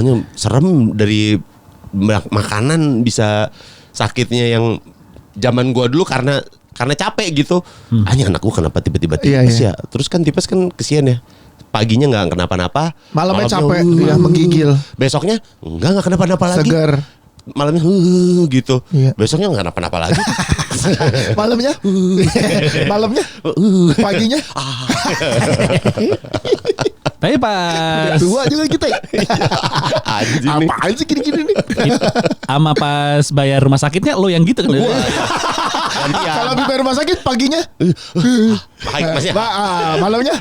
makanya serem dari makanan bisa sakitnya yang zaman gua dulu karena capek gitu. Hanya anak gua kenapa tiba-tiba tipes ya? Terus kan tipes kan kesian ya. Paginya nggak kenapa-napa, malamnya capek, menggigil. Besoknya nggak kenapa-napa lagi. Segar. Malamnya gitu. Besoknya nggak kenapa-napa lagi. Malamnya, paginya. Tapi pas Tua juga kita ya. Apaan sih gini-gini nih? sama pas bayar rumah sakitnya lo yang gitu kan. Kalau di rumah sakit paginya, malamnya.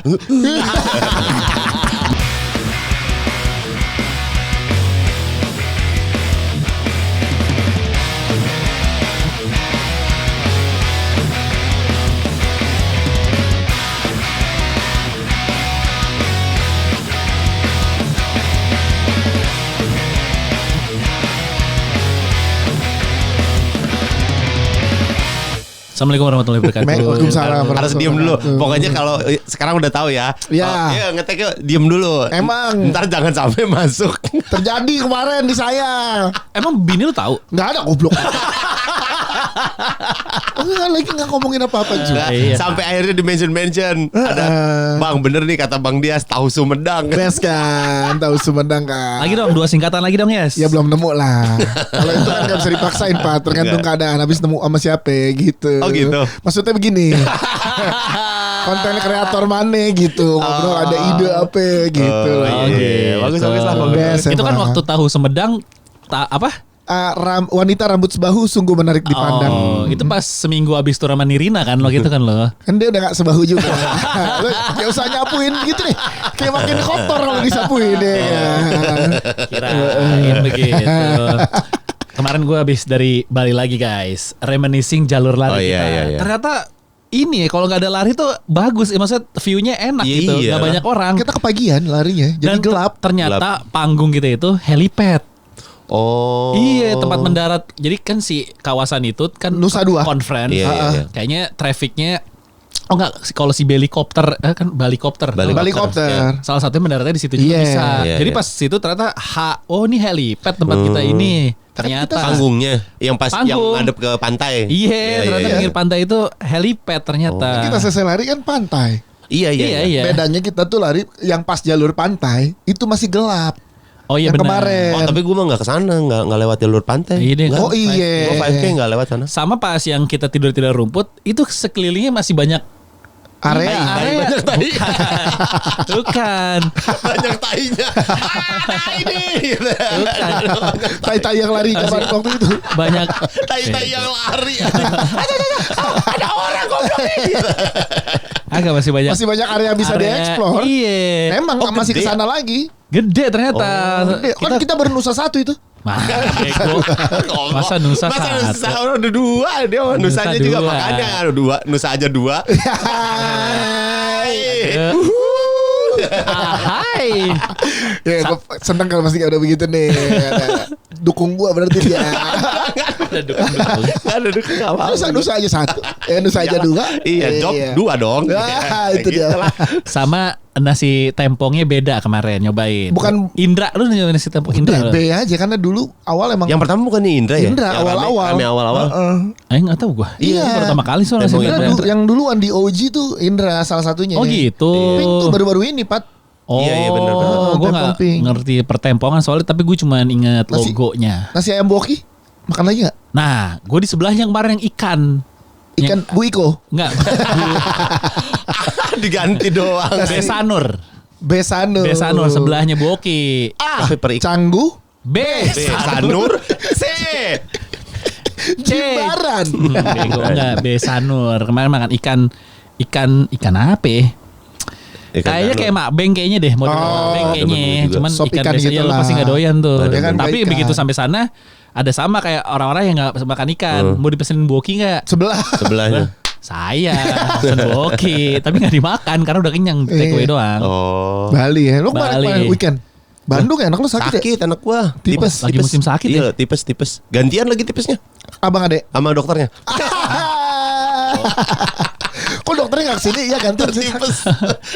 Assalamualaikum warahmatullahi wabarakatuh. Waalaikumsalam. Harus diem dulu. Pokoknya kalau sekarang udah tahu ya. Ya. Ngeteknya diem dulu. Emang. Ntar jangan sampai masuk. Terjadi kemarin di saya. Emang bini lu tahu? Nggak ada goblok. Lagi nggak ngomongin apa-apa juga. Sampai akhirnya di mention ada Bang bener nih kata Bang Dias tahu Sumedang. Best kan, tahu Sumedang kan. Lagi dong 2 singkatan lagi dong Yes. Ya belum nemu lah. Kalau itu kan nggak bisa dipaksain Pak. Tergantung keadaan. Habis nemu sama siapa gitu. Oh gitu. Maksudnya begini. Konten kreator mana gitu. Ngobrol ada ide apa gitu. Bagus lah. Best, Itu kan emang. waktu tahu Sumedang apa? Wanita rambut sebahu sungguh menarik dipandang. Oh, itu pas seminggu abis tur sama Nirina kan lo gitu kan lo. Kan dia udah gak sebahu juga. Lu gak usah nyapuin gitu nih. Kayak makin kotor kalau disapuin deh. Kirain begitu. Kemarin gue abis dari Bali lagi guys, reminiscing jalur lari kita. Iya. Ternyata ini kalau nggak ada lari tuh bagus, maksudnya view-nya enak gitu, nggak banyak orang. Kita kepagian larinya, jadi Dan gelap. Ternyata panggung kita itu helipad. Oh. Iya, tempat mendarat. Jadi kan si kawasan itu kan Nusa Dua. Conference. Iya. Kayaknya trafficnya kalau si helikopter kan balikopter. Balikopter. Salah satunya mendaratnya di situ juga bisa. Iya, Jadi iya. pas situ ternyata ini helipad tempat kita ini. Ternyata Panggungnya yang pas yang Panggung. ngadep ke pantai. Iya, ternyata pinggir pantai itu helipad ternyata. Kita selesai lari kan pantai. Iya. Bedanya kita tuh lari yang pas jalur pantai itu masih gelap. Oh iya yang benar. kemarin. Oh tapi gue mah nggak kesana, nggak lewat jalur pantai. Iya deh. Oh iya. Gue 5K nggak lewat sana. Sama pas yang kita tidur rumput itu sekelilingnya masih banyak Area. Banyak tai. Bukan. Banyak tainya. Ini. Tai-tai yang lari kemarin waktu itu. Banyak Tai yang lari. Ada orang goblok ini. agak masih banyak. Masih banyak area yang bisa dieksplor. Iya. Emang masih gede. kesana lagi. Gede ternyata. Gede. Kan kita baru Nusa 1 itu. Masa Nusa Masa satu? Nusa orang ada 2. Dia Nusanya Nusa juga 2. makanya ada 2. Nusa aja 2. Hai. Ya, gue seneng kalau masih ada begitu nih. Dukung gua berarti dia. Ada dukung apa? Nusa aja 1. Nusa aja 2. Iya, job 2 dong. Itu dia. Sama nasi tempongnya beda kemarin nyobain. Bukan Indra, lu nyobain nasi tempong Indra. B aja karena dulu awal emang Yang pertama bukan Indra ya? Indra Yang awal-awal. Rame awal-awal. Nggak tahu gua. Iya. Pertama kali soalnya Tempong nasi Indra. Indra. yang duluan di OG tuh Indra salah satunya. Oh gitu. Pink tuh baru-baru ini Pat. Oh, Iya, benar. Gue nggak Tempong Pink. ngerti pertempongan soalnya, tapi gue cuma inget Nasi- logonya. Nasi ayam boki makan lagi gak? Nah, gue di sebelahnya kemarin yang ikan. Ikan Bu Iko. Enggak. Diganti doang. Besanur. Besanur Sebelahnya Boki. Tapi per ikan. Canggu Besanur. C. Jimbaran. Bego enggak Besanur. Kemarin makan ikan apa ya? Kayaknya kayak Mak Beng kayaknya deh, model Mak Beng kayaknya. bener juga. Cuman Sop ikan ikan biasa gitu ya, lu lah. pasti nggak doyan tuh. Dia kan Tapi ikan. begitu sampai sana ada sama kayak orang-orang yang nggak makan ikan. Mau dipesenin Boki nggak? Sebelah. Sebelahnya. Saya pesen Boki, tapi nggak dimakan karena udah kenyang, take away doang. Oh. Bali ya. Lu kemarin Bali. weekend. Bandung ya, anak lu sakit ya? Sakit anak gua. Tipes. Lagi musim sakit Iya, ya. tipes. Gantian lagi tipesnya Abang Ade. sama dokternya. Kok dokter dokternya nggak kesini, ya ganti tipes.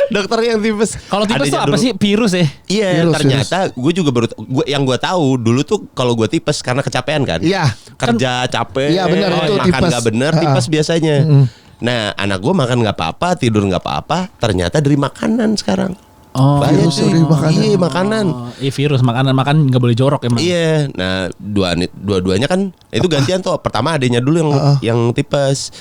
Dokter yang tipes. Kalau tipes tuh Adanya apa dulu- sih? Virus ya? Iya, Virus, ternyata gue juga baru yang gue tahu dulu tuh kalau gue tipes karena kecapean kan. Iya. Kerja capek. Iya, benar, itu makan tipes. nggak bener, tipes biasanya. Nah, anak gue makan nggak apa-apa, tidur nggak apa-apa. Ternyata dari makanan sekarang. Oh, Banyak virus cuy. dari makanan. Iya, makanan. Iya virus makanan makan nggak boleh jorok emang. Iya, nah dua-duanya kan itu gantian tuh. Pertama adanya dulu yang tipes.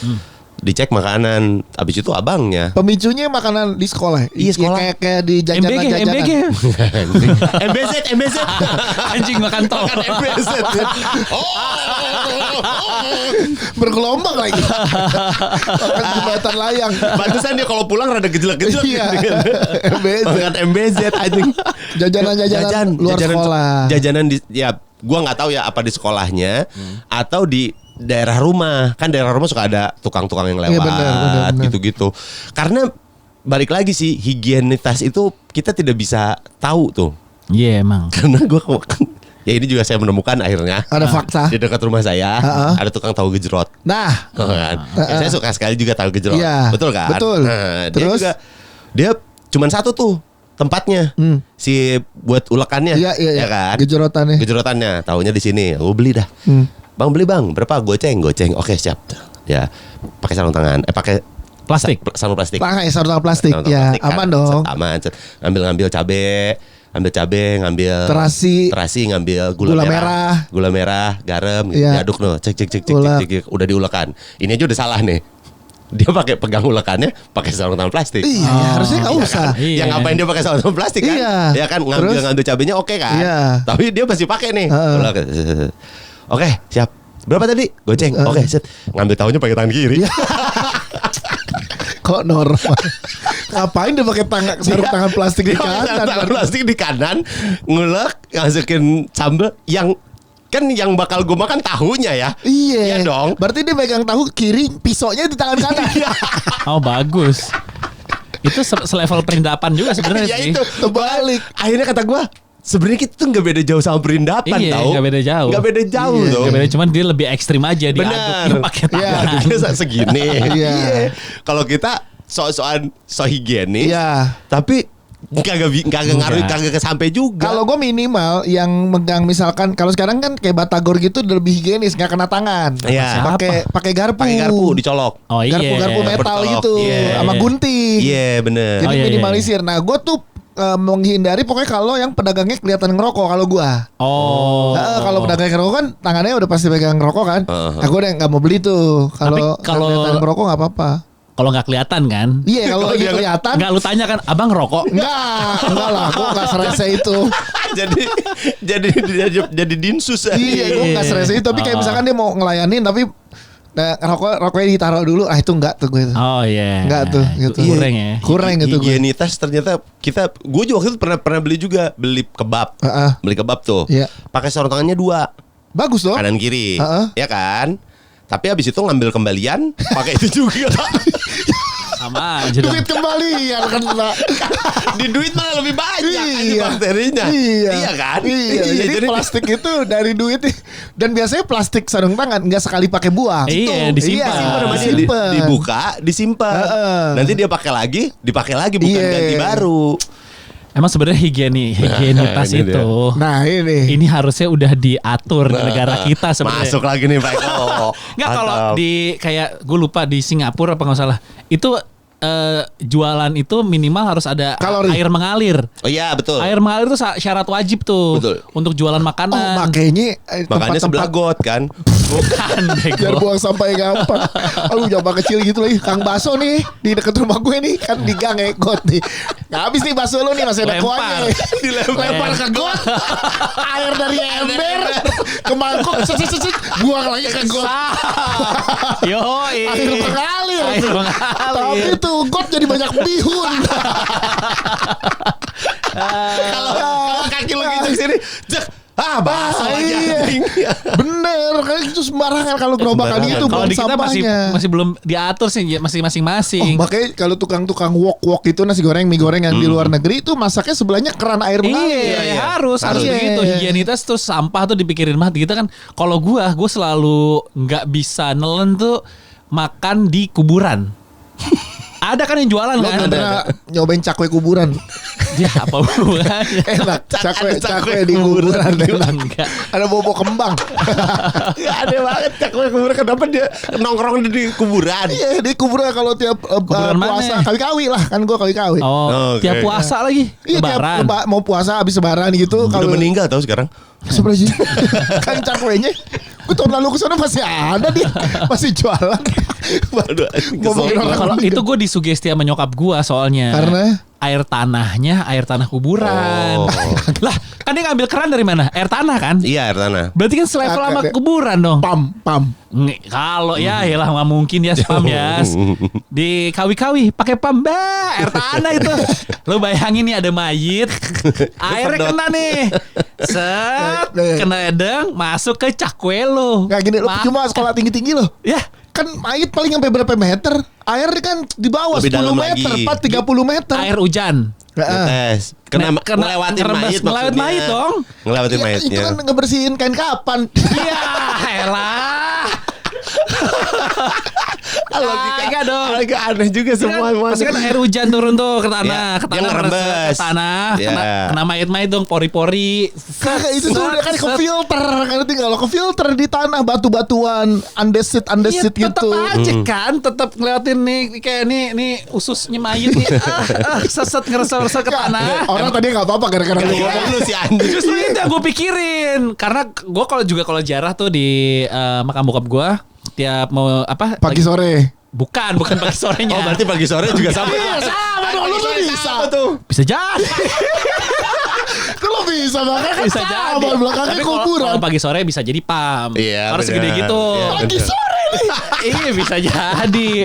Dicek makanan, habis itu abangnya. Pemicunya makanan di sekolah. Iya, sekolah. Kayak di jajanan-jajanan. MBG. MBZ. Anjing makan tol. Makan MBZ. Bergelombang lagi. Makan jembatan layang. Pantesan dia kalau pulang rada gejlek-gejlek. Iya. gitu. MBZ. Makan MBZ anjing. Jajanan-jajanan luar sekolah. Jajanan di ya gua nggak tahu ya apa di sekolahnya atau di daerah rumah. Kan daerah rumah suka ada tukang-tukang yang lewat Iya, benar. gitu-gitu. Karena balik lagi sih higienitas itu kita tidak bisa tahu tuh. Iya emang. Karena gua ya ini juga saya menemukan akhirnya Ada fakta. di dekat rumah saya Ha-ha. ada tukang tahu gejrot. Nah, Kan? Ya, saya suka sekali juga tahu gejrot. Iya, Betul kan? betul. Nah, Terus? dia cuman satu tuh tempatnya. Si buat ulekannya. Iya, Ya kan? Gejorotannya. Gejrotannya, taunya di sini. Gue beli dah. Bang beli bang, berapa? Goceng. Oke, siap. Ya, pakai sarung tangan. Pakai Plastik. sarung plastik. Pakai sarung plastik. Sarung Ya, plastik, kan? aman dong. Set, aman. Set. Ngambil cabe, ngambil terasi, ngambil Gula merah. gula merah, garam, gitu. Iya. Diaduk no, cek, Ulek. udah diulekan. Ini aja udah salah nih. Dia pakai pegang ulekannya pakai sarung tangan plastik. Iya, ya, harusnya nggak Iya usah. kan? Iya. Ya ngapain dia pakai sarung tangan plastik kan? Iya. Ya kan Terus? ngambil cabenya oke kan? Iya. Tapi dia masih pakai nih. Heeh. Ulek. Oke, siap. Berapa tadi? Goceng. Oke, set. Ngambil tahunya pakai tangan kiri. Iya. Kok normal? Ngapain dia pakai sarung tangan plastik di Dia pakai sarung tangan kanan? plastik di kanan, ngulek, masukin sambal yang kan yang bakal gue makan tahunya ya. Iya. Iya dong. Berarti dia megang tahu kiri, pisaunya di tangan kanan. Oh bagus. Itu selevel perindapan juga sebenarnya Ya sih. itu Terbalik. Akhirnya kata gue, sebenarnya kita tuh nggak beda jauh sama perindapan Iya, tau. nggak beda jauh. Nggak beda jauh Iya. tuh. Gak beda, cuman dia lebih ekstrim aja diaduknya Benar. pakai tangan. Aduknya segini. Iya. Kalau kita so-soan higienis, Iya. tapi kagak ngaruh, kagak sampai juga. Kalau gue minimal yang megang misalkan kalau sekarang kan kayak batagor gitu udah lebih higienis, nggak kena tangan. Iya. Pakai garpu. pakai garpu dicolok. Oh iya. Garpu metal Bercolok. gitu Iya, sama iya. gunting. Iya bener. Jadi Oh, iya, iya. minimalisir. Nah, gue tuh menghindari pokoknya kalau yang pedagangnya kelihatan ngerokok kalau gua. Oh. Kalau pedagangnya ngerokok kan tangannya udah pasti pegang ngerokok kan. Aku udah nggak mau beli tuh. Kalau kelihatan ngerokok nggak apa-apa. Kalau nggak kelihatan kan? Iya kalau lagi kelihatan. Nggak lu tanya kan, abang ngerokok? Enggak lah, gua nggak serese itu. jadi dinsus. Iya, gua nggak serese itu. Tapi kayak misalkan dia mau ngelayanin tapi rokoknya ditaruh dulu. Ah itu enggak tuh gue. Oh iya. Enggak tuh gitu. Kurang ya. Kurang gitu gue. Higienitas ternyata gue juga waktu itu pernah beli juga, beli kebab. Beli kebab tuh. Iya. Pakai sarung tangannya 2. Bagus dong. Kanan kiri. Ya kan? Tapi habis itu ngambil kembalian pakai itu juga. Sama aja dong. Duit kembalian kan lah. Di duit malah lebih banyak Iya. bakterinya. Iya Kan? Iya. Jadi plastik itu dari duit. Dan biasanya plastik sarung tangan nggak sekali pakai buang. Iya, disimpan. disimpan. Dibuka, disimpan. Nanti dia dipakai lagi bukan Iya. ganti baru. Emang sebenarnya higienitas ini itu. Nah ini. Ini harusnya udah diatur di negara kita sebenarnya. Masuk lagi nih Pak Eko. Nggak kalau di kayak gue lupa di Singapura apa nggak salah itu jualan itu minimal harus ada Kalori. air mengalir. Oh iya betul. Air mengalir itu syarat wajib tuh. Betul. Untuk jualan Oh makanan. makanya Makanya sebelah got kan. Bukan biar bego. buang sampah gampang. Aduh jambak kecil gitu lagi. Kang Baso nih di dekat rumah gue nih kan di gang got nih. Nah, habis nih bakso lu nih masih ada Lempar. kuahnya. Dilempar ke got. Air dari ember ke mangkok. Set, buang lagi ke got. Yo, Air mengalir. Air mengalir. Tapi tuh got jadi banyak bihun. Kalau kaki lu gitu sini, basah lagi Iya. anjing. Bener, kayak itu sembarangan kalau gerobakan Sembarangan. itu Kalau buang di kita sampahnya. masih belum diatur sih, masih masing-masing. Makanya kalau tukang-tukang wok itu nasi goreng, mie goreng yang di luar negeri itu masaknya sebelahnya keran air mengalir. Iya, harus Iya. begitu. Higienitas terus sampah tuh dipikirin banget. Kita kan kalau gue selalu nggak bisa nelen tuh makan di kuburan. Ada kan yang jualan Lo kan? belum pernah nyobain cakwe kuburan? Ya apa hubungannya? Enak, cakwe cakwe di kuburan enak. Enggak. Ada bobo kembang. Ada banget cakwe kuburan. Kenapa dia nongkrong di kuburan? Iya, di kuburan kalau tiap Kuburan puasa mana? kawi-kawi lah, kan gua kawi-kawi. Oh, Oke. tiap puasa lagi. Iya, tiap Lebaran. mau puasa habis lebaran gitu. Udah meninggal tahu sekarang. Sebenarnya kan cakwenya gue tahun lalu kesana masih ada dia, masih jualan. Aduh, Ngomongin kesel. orang Kalau meninggal. itu gue disugesti sama nyokap gue soalnya. Karena air tanah kuburan. Oh. Lah, kan dia ngambil keran dari mana? Air tanah kan? Iya, air tanah. Berarti kan selevel sama Agak- kuburan dong. pam. Kalau ya lah nggak mungkin ya spam ya. Di kawi-kawi pakai pam air tanah itu. Lo bayangin nih ada mayit, airnya Sedot. kena nih. Set, kena edeng, masuk ke cakwe lo. Nggak gini, lo Ma- cuma sekolah tinggi-tinggi loh. Ya, Kan mayit paling sampai berapa meter? Air kan di bawah Lebih 10 dalam meter, lagi. 30 meter. air hujan. Heeh. Tes. Kena ngelewatin ngerebes- mayit ngelewat maksudnya. mayit dong. Ngelewatin Iya, itu mayitnya. kan ngebersihin kain kapan. Iya, elah. Kagak dong. Agak aneh juga semua. Pasti kan air hujan turun tuh ke tanah, Ya, ke dia tanah, ngerebes. ke tanah, Ya. kena mayit-mayit dong, pori-pori. Kagak itu tuh udah kan ke Set. filter kan tinggal ke filter di tanah batu-batuan andesit Iya, tetep gitu. aja kan, tetep ngeliatin nih kayak nih ususnya mayit nih, seset ngeresep-resep ke tanah. Orang tadi nggak apa-apa gara-gara lu Ngomong ngomong. lu si anjing. Justru itu yang gue pikirin, karena gue kalau jarah tuh di makam bokap gue tiap mau apa Pagi sore. bukan pagi sorenya. Oh, berarti pagi sore juga sama. Iya sama dong lu tuh bisa. Bisa jadi. Kalau bisa makanya kan Bisa sama jadi. belakangnya Tapi kalau- kuburan. kalau pagi sore bisa jadi pam. Iya, Harus benar. segede gitu. Iya, Pagi benar. sore nih. Iya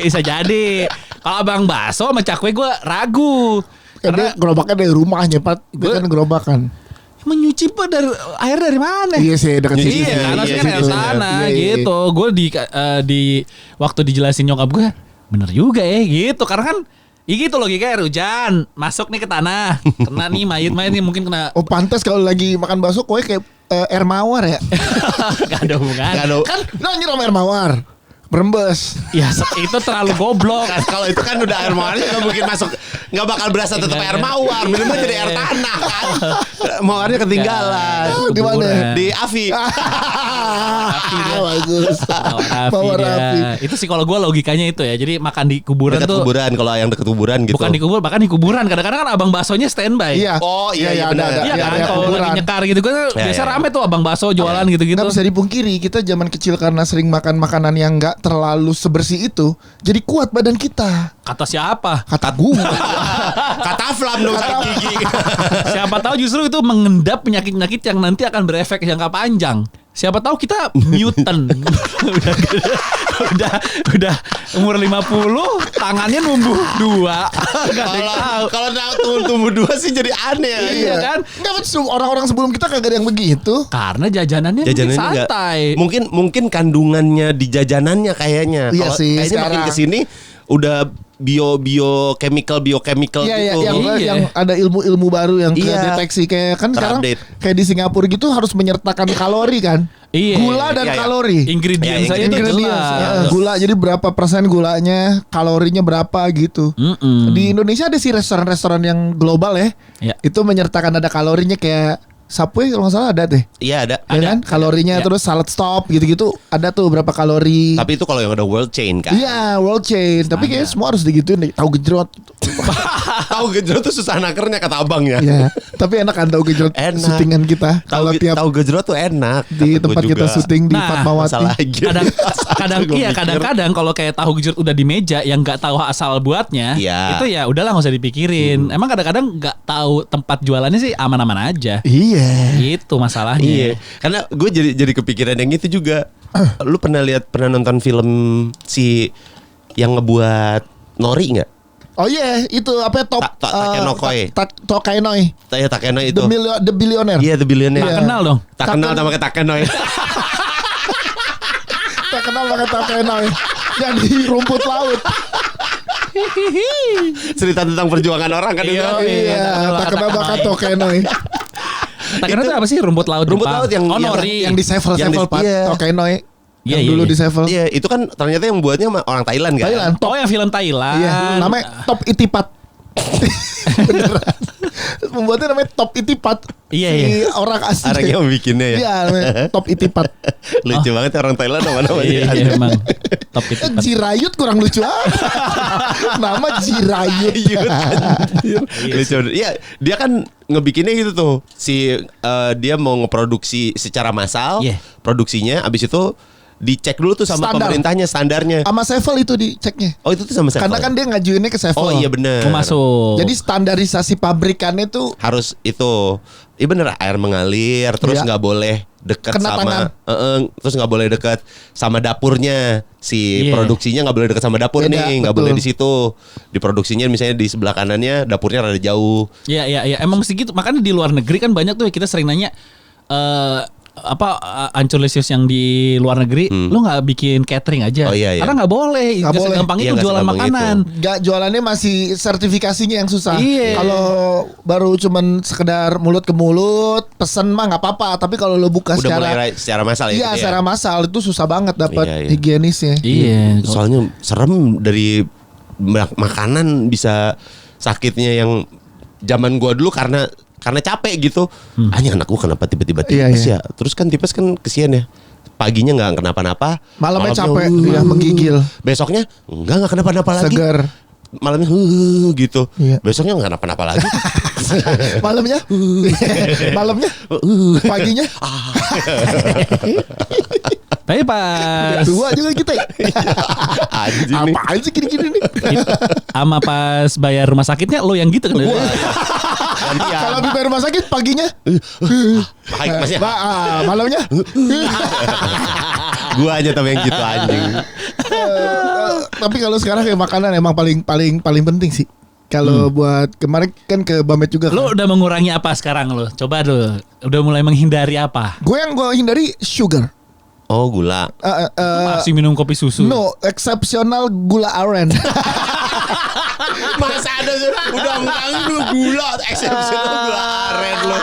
bisa jadi. Kalau abang bakso sama cakwe gue ragu. Kan dia gerobaknya dari rumahnya, Pat. Dia Gua- kan gerobakan. Menyuci dari air dari mana? Iya sih dekat Iya, situ. Iya, sih. karena iya, sih kan air situ. tanah Iya, iya. gitu. Gue di waktu dijelasin nyokap gue, bener juga ya gitu. Karena kan gitu logika air hujan masuk nih ke tanah, kena nih mayit nih mungkin kena. Oh pantas kalau lagi makan bakso kue kayak air mawar ya. Gak ada hubungan. Nggak ada. Kan lo anjir sama air mawar. Berembes. Ya itu terlalu goblok. Kan kalau itu kan udah air mawarnya nggak mungkin masuk, nggak bakal berasa tetap air mawar, minimal jadi air tanah kan. Mawarnya ketinggalan. Di mana? Di Afi. Bagus. Mawar Mawar api. api. Itu sih kalau gue logikanya itu ya. Jadi makan di kuburan Dekat tuh kuburan, kalau yang deket kuburan gitu. bukan di kuburan, bahkan di kuburan. Kadang-kadang kan abang baksonya standby. Iya. Oh, iya, ada. benar. Iya Iya, kan ada kalau kuburan. lagi nyekar gitu kan biasa iya. rame tuh abang bakso jualan gitu-gitu. Nggak bisa dipungkiri kita zaman kecil karena sering makan makanan yang nggak terlalu sebersih itu, jadi kuat badan kita. Kata siapa? Kata gua. Kata Flam dong sakit gigi. Siapa tahu justru itu mengendap penyakit-penyakit yang nanti akan berefek jangka panjang. Siapa tahu kita mutant. udah umur 50, tangannya numbuh 2. Enggak ada yang tahu. Kalau tumbuh dua sih jadi aneh ya. Iya kan? Nggak betul, orang-orang sebelum kita kagak ada yang begitu. Karena jajanannya mungkin Jajanannya nggak- santai. Mungkin kandungannya di jajanannya kayaknya. Iya Kalau sih, kayaknya makin sekarang. kesini udah biochemical Iya, gitu. yang Iya. yang ada ilmu-ilmu baru yang Iya. deteksi kayak kan sekarang Terupdate. kayak di Singapura gitu harus menyertakan kalori kan. Iya. Gula dan Iya, iya. kalori. Ingredients Ya, saya itu Ingredients, jelas. ya, gula jadi berapa persen gulanya, kalorinya berapa gitu. Mm-mm. Di Indonesia ada sih restoran-restoran yang global ya. Ya. Itu menyertakan ada kalorinya kayak Subway kalau nggak salah ada deh. Iya ada. Ya kan? Kalorinya Ya. terus salad stop gitu-gitu ada tuh berapa kalori. Tapi itu kalau yang udah world chain kan. Iya, world chain. Tapi kayak semua harus digituin deh. Tahu gejrot. Tahu gejrot tuh susah nakernya kata abang ya. Iya. Tapi enak kan tahu gejrot Enak. syutingan kita. Kalau tiap tahu gejrot tuh enak. di Kata gua tempat kita juga. syuting di Nah, Fatmawati. Masalah lagi. Kadang-kadang kalau kayak tahu gejrot udah di meja yang nggak tahu asal buatnya, Iya. itu ya udahlah nggak usah dipikirin. Emang kadang-kadang nggak tahu tempat jualannya sih aman-aman aja. Iya. Itu masalahnya. Iya, karena gue jadi kepikiran yang itu juga. Lu pernah nonton film si yang ngebuat Nori nggak? Oh iya, itu apa ya, top Takenokoi. Tokainoi. Ya Takeno itu. The Billionaire. Iya, The Billionaire. Tak kenal dong. Tak kenal sama kayak Takeno ya. Tak kenal pakai Tokainoi. Yang di rumput laut. Cerita tentang perjuangan orang kan itu. Iya, Iya, tak kenal pakai Tokainoi. Tak kenal itu apa sih rumput laut? Rumput Jepang? laut yang Nori. Yang di sevel Yang di- Pak. iya. Tokainoi. Iya, Yang iya, dulu iya. di Sevel. Iya, itu kan ternyata yang buatnya orang Thailand kan. Thailand. Oh yang film Thailand. Iya, namanya Top Itipat. Beneran. Membuatnya namanya Top Itipat. Iya, Si iya. orang asli. Orang yang bikinnya ya. Iya, namanya Top Itipat. Lucu banget ya orang Thailand namanya. Iya emang. Top itu. Jirayut kurang lucu amat. Nama Jirayut. Lucu. Iya, dia kan ngebikinnya gitu tuh. Dia mau ngeproduksi secara massal, Iya. produksinya abis itu dicek dulu tuh sama Standar. pemerintahnya standarnya. Sama Sevel itu diceknya. Oh, itu tuh sama Sevel. Karena kan dia ngajuinnya ke Sevel. Oh iya bener. Mau masuk. Jadi standarisasi pabrikannya tuh Harus itu. Iya bener, air mengalir, terus Iya. nggak boleh dekat Kena tangan. sama terus nggak boleh dekat sama dapurnya. Si Iya. produksinya nggak boleh dekat sama dapur Beda, nih, nggak betul. boleh di situ. Diproduksinya misalnya di sebelah kanannya, dapurnya rada jauh. Iya iya iya emang mesti gitu. Makanya di luar negeri kan banyak tuh kita sering nanya Ancurlisius yang di luar negeri, lu nggak bikin catering aja? Oh, iya, iya. Karena nggak boleh. Nggak boleh. Gampang Iya, itu nggak jualan segampang makanan. Gak jualannya masih sertifikasinya yang susah. Iya. Kalau baru cuman sekedar mulut ke mulut, pesen mah nggak apa-apa. Tapi kalau lo buka Udah mulai secara secara massal ya. iya gitu ya? secara massal itu susah banget dapat Iya, iya. higienisnya. Iya. Soalnya serem dari makanan bisa sakitnya yang zaman gua dulu karena capek gitu. Hanya anak gua kenapa tiba-tiba Iya, tipes iya. ya? Terus kan tipes kan kesian ya. Paginya nggak kenapa-napa, Malamnya capek, dia menggigil. Besoknya nggak kenapa-napa lagi. Segar. Malamnya gitu. Iya. Besoknya nggak kenapa-napa lagi. Malamnya, malamnya, paginya. Tapi pas Dua juga kita. Ya. Anjing nih. Apaan sih gini-gini nih? sama pas bayar rumah sakitnya lo yang gitu kan? Gantian. Kalau di rumah sakit paginya, Masih malamnya. gua aja tapi yang gitu anjing. Tapi kalau sekarang kayak makanan emang paling penting sih. Kalau buat kemarin kan ke Bamet juga kan. Lo udah mengurangi apa sekarang lo? Coba lo. Udah mulai menghindari apa? Gue hindari sugar. Oh, gula. Masih minum kopi susu. No, eksepsional gula aren. Masa ada udah lu gula exceptional gula aren lo.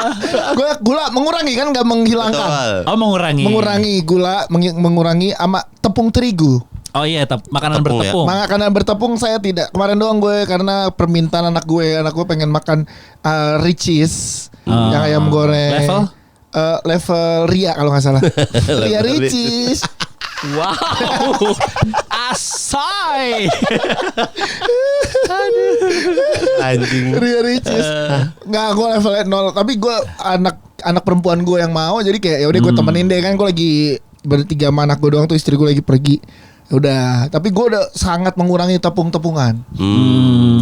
Gue gula mengurangi kan nggak menghilangkan. Betul. Oh mengurangi. Mengurangi gula, mengurangi sama tepung terigu. Oh iya makanan Tepung ya? bertepung. Makanan bertepung saya tidak. Kemarin doang gue karena permintaan anak gue pengen makan Ricis yang ayam goreng. Level Ria kalau nggak salah. Ria Ricis. Wow. Asai. Anjing. Ria Ricis. Nggak, gue levelnya 0. Tapi gue anak perempuan gue yang mau. Jadi kayak ya udah gue temenin deh kan. Gue lagi bertiga sama anak gue doang tuh, istri gue lagi pergi. Udah, tapi gue udah sangat mengurangi tepung-tepungan.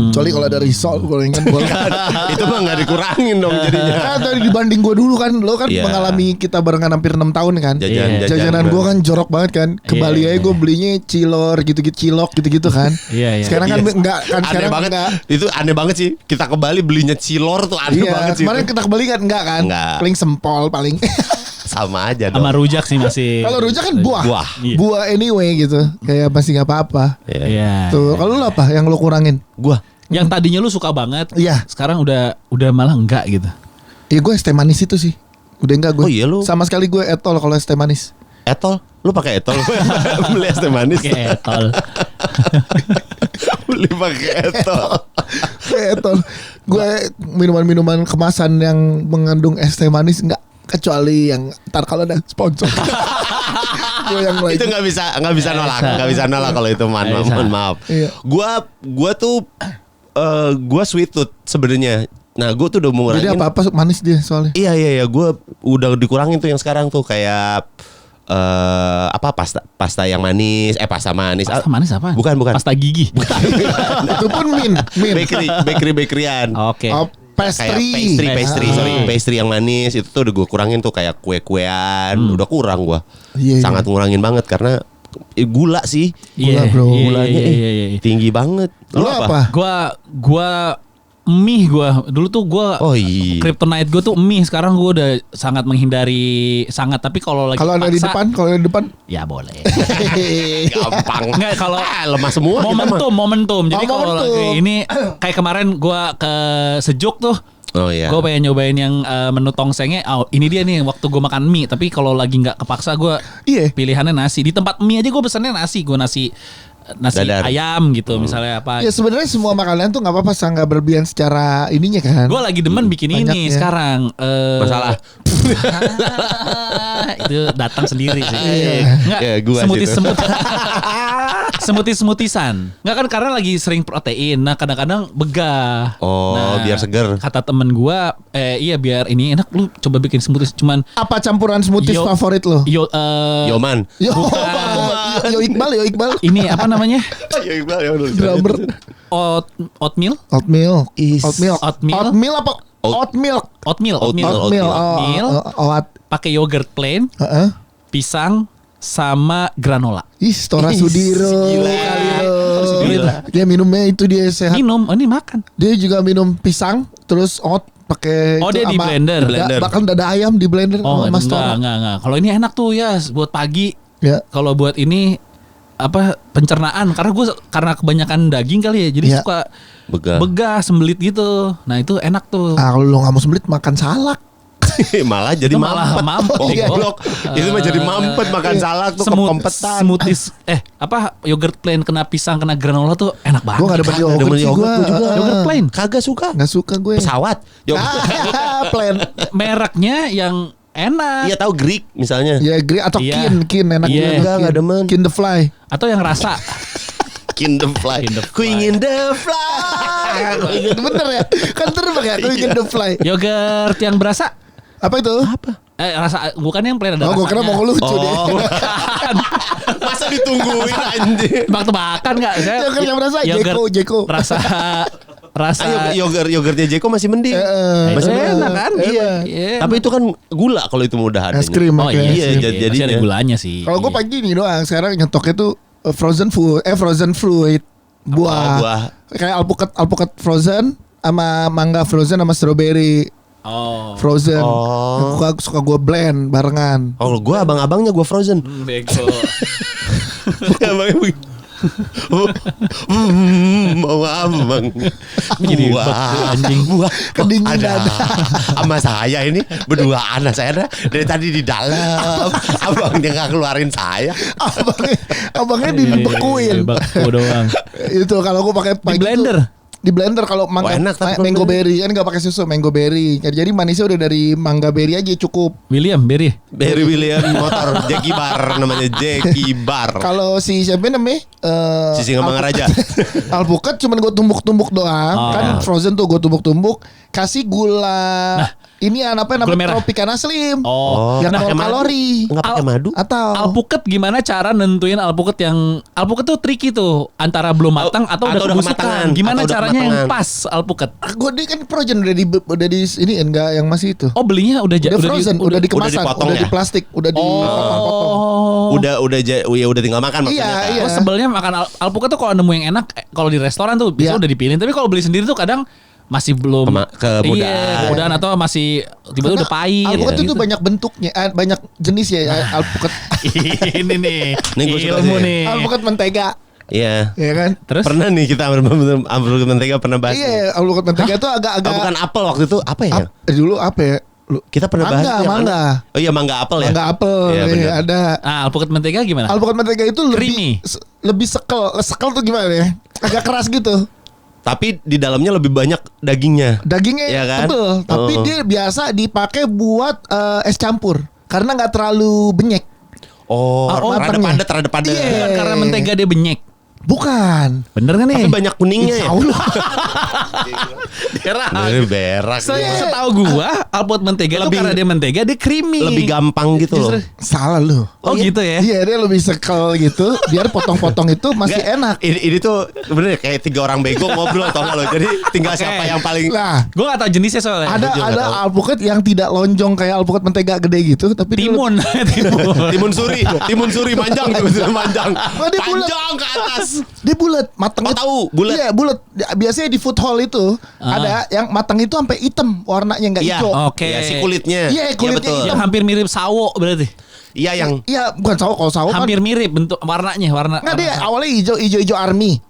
Kecuali kalau ada risol gorengan boleh. Itu mah nggak dikurangin dong jadinya. Kan tadi dibanding gue dulu kan, lo kan Iya. mengalami kita barengan hampir 6 tahun kan. Jajanan gue kan jorok banget kan. Ke Bali aja gue belinya cilor gitu-gitu, cilok gitu-gitu kan. Iya, iya. Sekarang kan Iya. enggak kan, Aneh sekarang banget. enggak. Itu aneh banget sih. Kita ke Bali belinya cilor tuh aneh banget sih. Kemarin itu. kita kebeli kan enggak kan? Enggak. Paling sempol paling. Sama aja dong. Sama rujak sih masih. Kalau rujak kan buah. Iya. Buah anyway gitu. Kayak masih enggak apa-apa. Iya. Tuh, kalau lu apa yang lu kurangin? Gua Yang tadinya lu suka banget. Iya. Sekarang udah malah enggak gitu. Iya gue es teh manis itu sih. Udah enggak gue. Oh iya lu. Sama sekali gue etol kalau es teh manis. etol. Lu pakai etol. Beli es teh manis. Kayak etol. Beli pakai etol. Etol. Gue minuman-minuman kemasan yang mengandung es teh manis enggak, kecuali yang ntar kalau ada sponsor. Gue yang Itu nggak bisa nolak kalau itu mohon maaf. Iya. Gua tuh gua sweet tooth sebenarnya. Nah, gua tuh udah Jadi ngurangin. apa manis dia soalnya. Iya, gua udah dikurangin tuh yang sekarang tuh kayak pasta yang manis, pasta manis. Pasta manis apa? Bukan. Pasta gigi. Itu pun min. Bakery-bakeryan. Oke. Oh, pastry. Kayak pastry yang manis itu tuh udah gue kurangin tuh kayak kue-kuean, udah kurang gua. Iya, Sangat ngurangin banget karena gula sih. Gula, bro. Gulanya Iya. tinggi banget. Lu apa? Gua mie dulu tuh gua Oh iya. kryptonite gue tuh mie. Sekarang gue udah sangat menghindari tapi kalau lagi Kalau ada di paksa, depan, kalau di depan. ya boleh. Gampang. Enggak kalau Lemah semua kita mah. momentum. Jadi Oh, kalau momentum. lagi ini kayak kemarin gua ke Sejuk tuh Oh iya. Gue pengen nyobain yang menu tongsengnya. Oh, ini dia nih waktu gue makan mie. Tapi kalau lagi nggak kepaksa gue Iya. pilihannya nasi. Di tempat mie aja gue pesannya nasi. Gue nasi Dadar. ayam gitu misalnya apa. Ya sebenarnya semua makanan tuh nggak apa-apa, nggak berlebihan secara ininya kan. Gue lagi demen bikin ini Banyaknya. sekarang. Masalah. Itu datang sendiri sih. Nggak, Ya, gua semutis situ. semutisan. Nggak kan karena lagi sering protein. Nah kadang-kadang begah. Oh, Nah, biar seger. Kata temen gue, iya biar ini enak. Lu coba bikin smoothies. Cuman Apa campuran smoothies Yo- favorit lo? Yoman. Yo, yo Iqbal. ini apa namanya? Drummer. Oatmeal. Oatmeal. Oatmeal? Oatmeal apa? Oatmeal. Oatmeal. Oatmeal. Oatmeal. Pakai yogurt plain, Heeh. pisang, sama granola. Ih, Stora Sudiro Gila. kali lo. Gila. Dia minumnya itu dia sehat. Minum, ini makan. Dia juga minum pisang terus pakai Oh, itu dia di sama blender. bahkan dada ayam di blender Oh, sama Stora. enggak. Kalau ini enak tuh ya buat pagi. Ya. Kalau buat ini apa pencernaan karena kebanyakan daging kali ya. Jadi Iya. suka Begah. begah, sembelit gitu. Nah, itu enak tuh. Ah, kalau lo nggak mau sembelit makan salak. Malah jadi Itu malah mampet. mampet, iya. Goblok. Itu mah jadi mampet makan salak tuh kompetan. Smoothies yogurt plain kena pisang kena granola tuh enak banget. Gue nggak ada Kagak demen yogurt sih yogurt gue. gua juga. Yogurt plain. Kagak suka. Nggak suka gue. Pesawat. Plan. Mereknya yang enak. Iya tahu Greek misalnya. Ya Grey atau Iya. Kin enak Iya. juga. Nggak demen. Kin the Fly. Atau yang rasa. King the fly. King the fly. Queen in the fly. Bener ya? Kan terbang ya? Kin the Fly. Yogurt yang berasa. Apa itu? Apa? Rasa bukan yang plain ada Oh, gue kira mau lucu deh. Masa ditungguin anjir. Tebak-tebakan enggak? Yogurt yang berasa, Jeko. Rasa Yogurtnya Jeko masih mending. masih Masih enak kan? Iya. Tapi itu kan gula kalau itu mudah ada. Es krim. Oh pakai iya, es krim. jadi- masih ada jadinya. gulanya sih. Kalau gue pagi nih doang. Sekarang nyetoknya tuh frozen fruit. Buah. Buah. Kayak alpukat frozen sama mangga frozen sama strawberry Oh. frozen. Oh. Suka gue blend barengan. Oh, gue abang-abangnya gue frozen. Bego. Abangnya begitu. Mau abang. Jadi beku, anjing. Buah. Kedingin Ada dada. sama saya ini berdua anak saya dari tadi di dalam. Abangnya nggak keluarin saya. Abangnya dibekuin. Beku doang. Itu kalau gue pakai Di pagi blender. tuh, di blender kalau mangga enak tapi mango blender. berry kan nggak pakai susu mango berry. Jadi manisnya udah dari mangga berry aja cukup. William Berry. Barry William motor Jackie Bar namanya Jackie Bar. Kalau si siapa namanya? Si Singamangaraja. Alpukat cuman gue tumbuk-tumbuk doang. Oh. Kan frozen tuh gue tumbuk-tumbuk. Kasih gula. Ini apa gula namanya? merah. Tropicana Slim. Oh. Yang pakai 0 madu. kalori. Nggak pakai madu. Atau Alpukat gimana cara nentuin alpukat yang alpukat tuh tricky tuh antara belum matang atau udah atau udah kebusukan. kematangan. Gimana Atau udah caranya yang kematangan. pas alpukat? gue dia kan frozen udah di ini enggak yang masih itu. Oh belinya udah Udah frozen, udah dikemasan, dipotong udah ya? di plastik, udah dipotong-potong. Oh. Udah tinggal makan maksudnya. Iya, kan? iya. Oh sebelnya makan alpukat tuh kalau nemu yang enak kalau di restoran tuh bisa Iya. udah dipilih. Tapi kalau beli sendiri tuh kadang masih belum Kemudahan. Iya, kemudahan atau masih tiba-tiba udah pahit. Alpukat gitu. itu banyak bentuknya, banyak jenis ya alpukat. Ini nih. Nih gua suka ilmu sih. nih. Alpukat mentega, Iya. ya kan? Terus Pernah nih kita alpukat mentega pernah bahas. Iya, alpukat mentega itu agak-agak. Oh, bukan apel waktu itu apa ya? Dulu apa ya? Kita pernah bahas yang Mangga. mana? Oh iya mangga apel ya. Mangga apel, Iya, iya, bener. ada. alpukat mentega gimana? Alpukat mentega itu Creamy. lebih sekel tuh gimana ya? Agak keras gitu. Tapi di dalamnya lebih banyak dagingnya. Dagingnya Iya kan? tebel, tapi Oh. dia biasa dipakai buat es campur karena nggak terlalu benyek. Oh, rada matangnya. padat. Iya. Bukan karena mentega dia benyek. Bukan. Bener kan nih? Tapi banyak kuningnya ya. Allah. Ini berak. Setahu gua alpukat mentega tuh karena dia mentega dia creamy. Lebih gampang gitu loh. Justru- Salah lu. Oh gitu ya? Iya, dia lebih sekel gitu, biar potong-potong itu masih Nggak, enak. Ini tuh bener kayak 3 orang bego ngobrol tau gak lo. Jadi tinggal Oke. siapa yang paling Nah, Gua gak tahu jenisnya soalnya. ada juga nggak tahu. alpukat yang tidak lonjong kayak alpukat mentega gede gitu, tapi dia timun. Timun suri manjang manjang. Oh, dia bulat. Panjang ke atas. dia bulat, matangnya. Oh, tahu, bulat. Iya, bulat. Biasanya di food hall itu ada yang matang itu sampai hitam warnanya nggak Iya. hijau. Oke. Iya, si kulitnya. Iya, kulitnya betul. Yang hampir mirip sawo berarti. Iya yang Iya, bukan sawo, kalau sawo kan. Hampir mirip bentuk warnanya, warna. Nggak, dia warna- awalnya hijau army.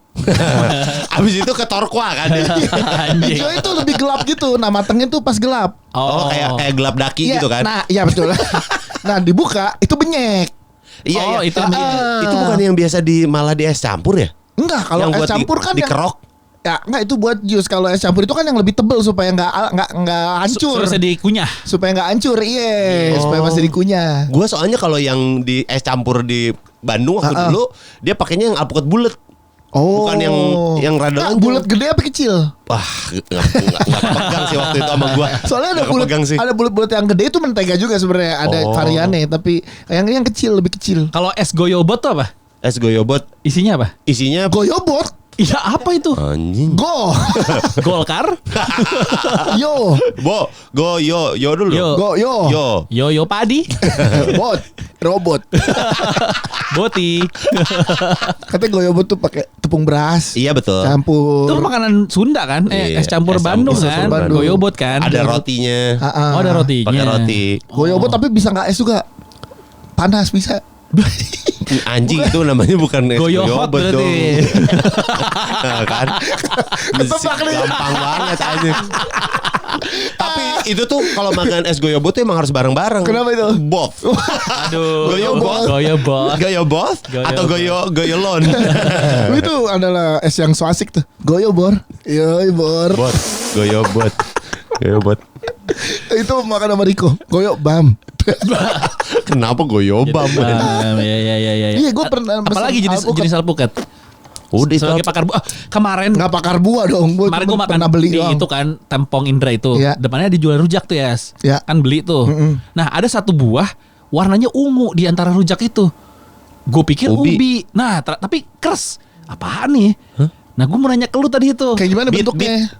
Abis itu ke Torqua kan. Anjing. Hijau itu lebih gelap gitu. Nah matengnya tuh pas gelap. Oh, kayak gelap daki Iya, gitu kan. Nah iya betul. Nah dibuka itu benyek. Iya, Oh, iya. itu Itu bukan yang biasa malah di es campur ya? Enggak, kalau Yang es buat campur kan yang dikerok. ya enggak itu buat jus. Kalau es campur itu kan yang lebih tebel supaya enggak hancur. Terus dikunyah. Supaya enggak hancur. Iya, Oh. supaya masih dikunyah. Gua soalnya kalau yang di es campur di Bandung waktu dulu dia pakainya yang alpukat bulat. Oh. Bukan yang rada Nah, lancung. bulat gede apa kecil? Wah, nggak pegang sih waktu itu sama gua. Soalnya ada Nggak bulat kepegang sih. ada bulat-bulat yang gede itu mentega juga sebenarnya ada Oh. variannya tapi yang kecil lebih kecil. Kalau es goyobot tuh apa? Es goyobot Isinya apa? isinya Goyobot, Iya apa itu? anjing. go, Golkar? yo, Yo dulu. Yo. go, yo, Yo padi? bot, robot. Boti. Katanya goyobot tuh pakai tepung beras, Iya betul. campur. Itu makanan Sunda kan? Iya, Es campur es Bandung campur kan? Bandung. Goyobot kan? Ada rotinya. Oh ada rotinya. Pakai roti. Goyobot tapi bisa nggak es juga, panas bisa. Anjing itu namanya bukan es Goyohot goyobot dong. berarti. Nah, kan. Ketebak nih. Gampang banget anjing. Tapi itu tuh kalau makan es goyobot tuh emang harus bareng-bareng. Kenapa itu? Both. Aduh. Goyobot. Goyobot. Goyobot atau goyolon. Itu adalah es yang so asik tuh. Goyobor, yoybor. Bot. Goyobot. Goyobot. Itu makan sama Riko. Goyobam. Kenapa goyobam? Ya. Iya, gue pernah. Apalagi jenis alpukat? Udah itu Sebagai pakar buah. Kemarin nggak pakar buah dong. kemarin gue makan pernah beli di doang. itu kan Tempong Indra itu. Iya. Depannya dijual rujak tuh ya. Iya. Kan beli tuh. Nah, ada satu buah warnanya ungu di antara rujak itu. Gue pikir Ubi. ubi. Nah, tapi keras. Apaan nih? Nah, gue mau nanya ke lu tadi itu. Kayak gimana Bit, bentuknya?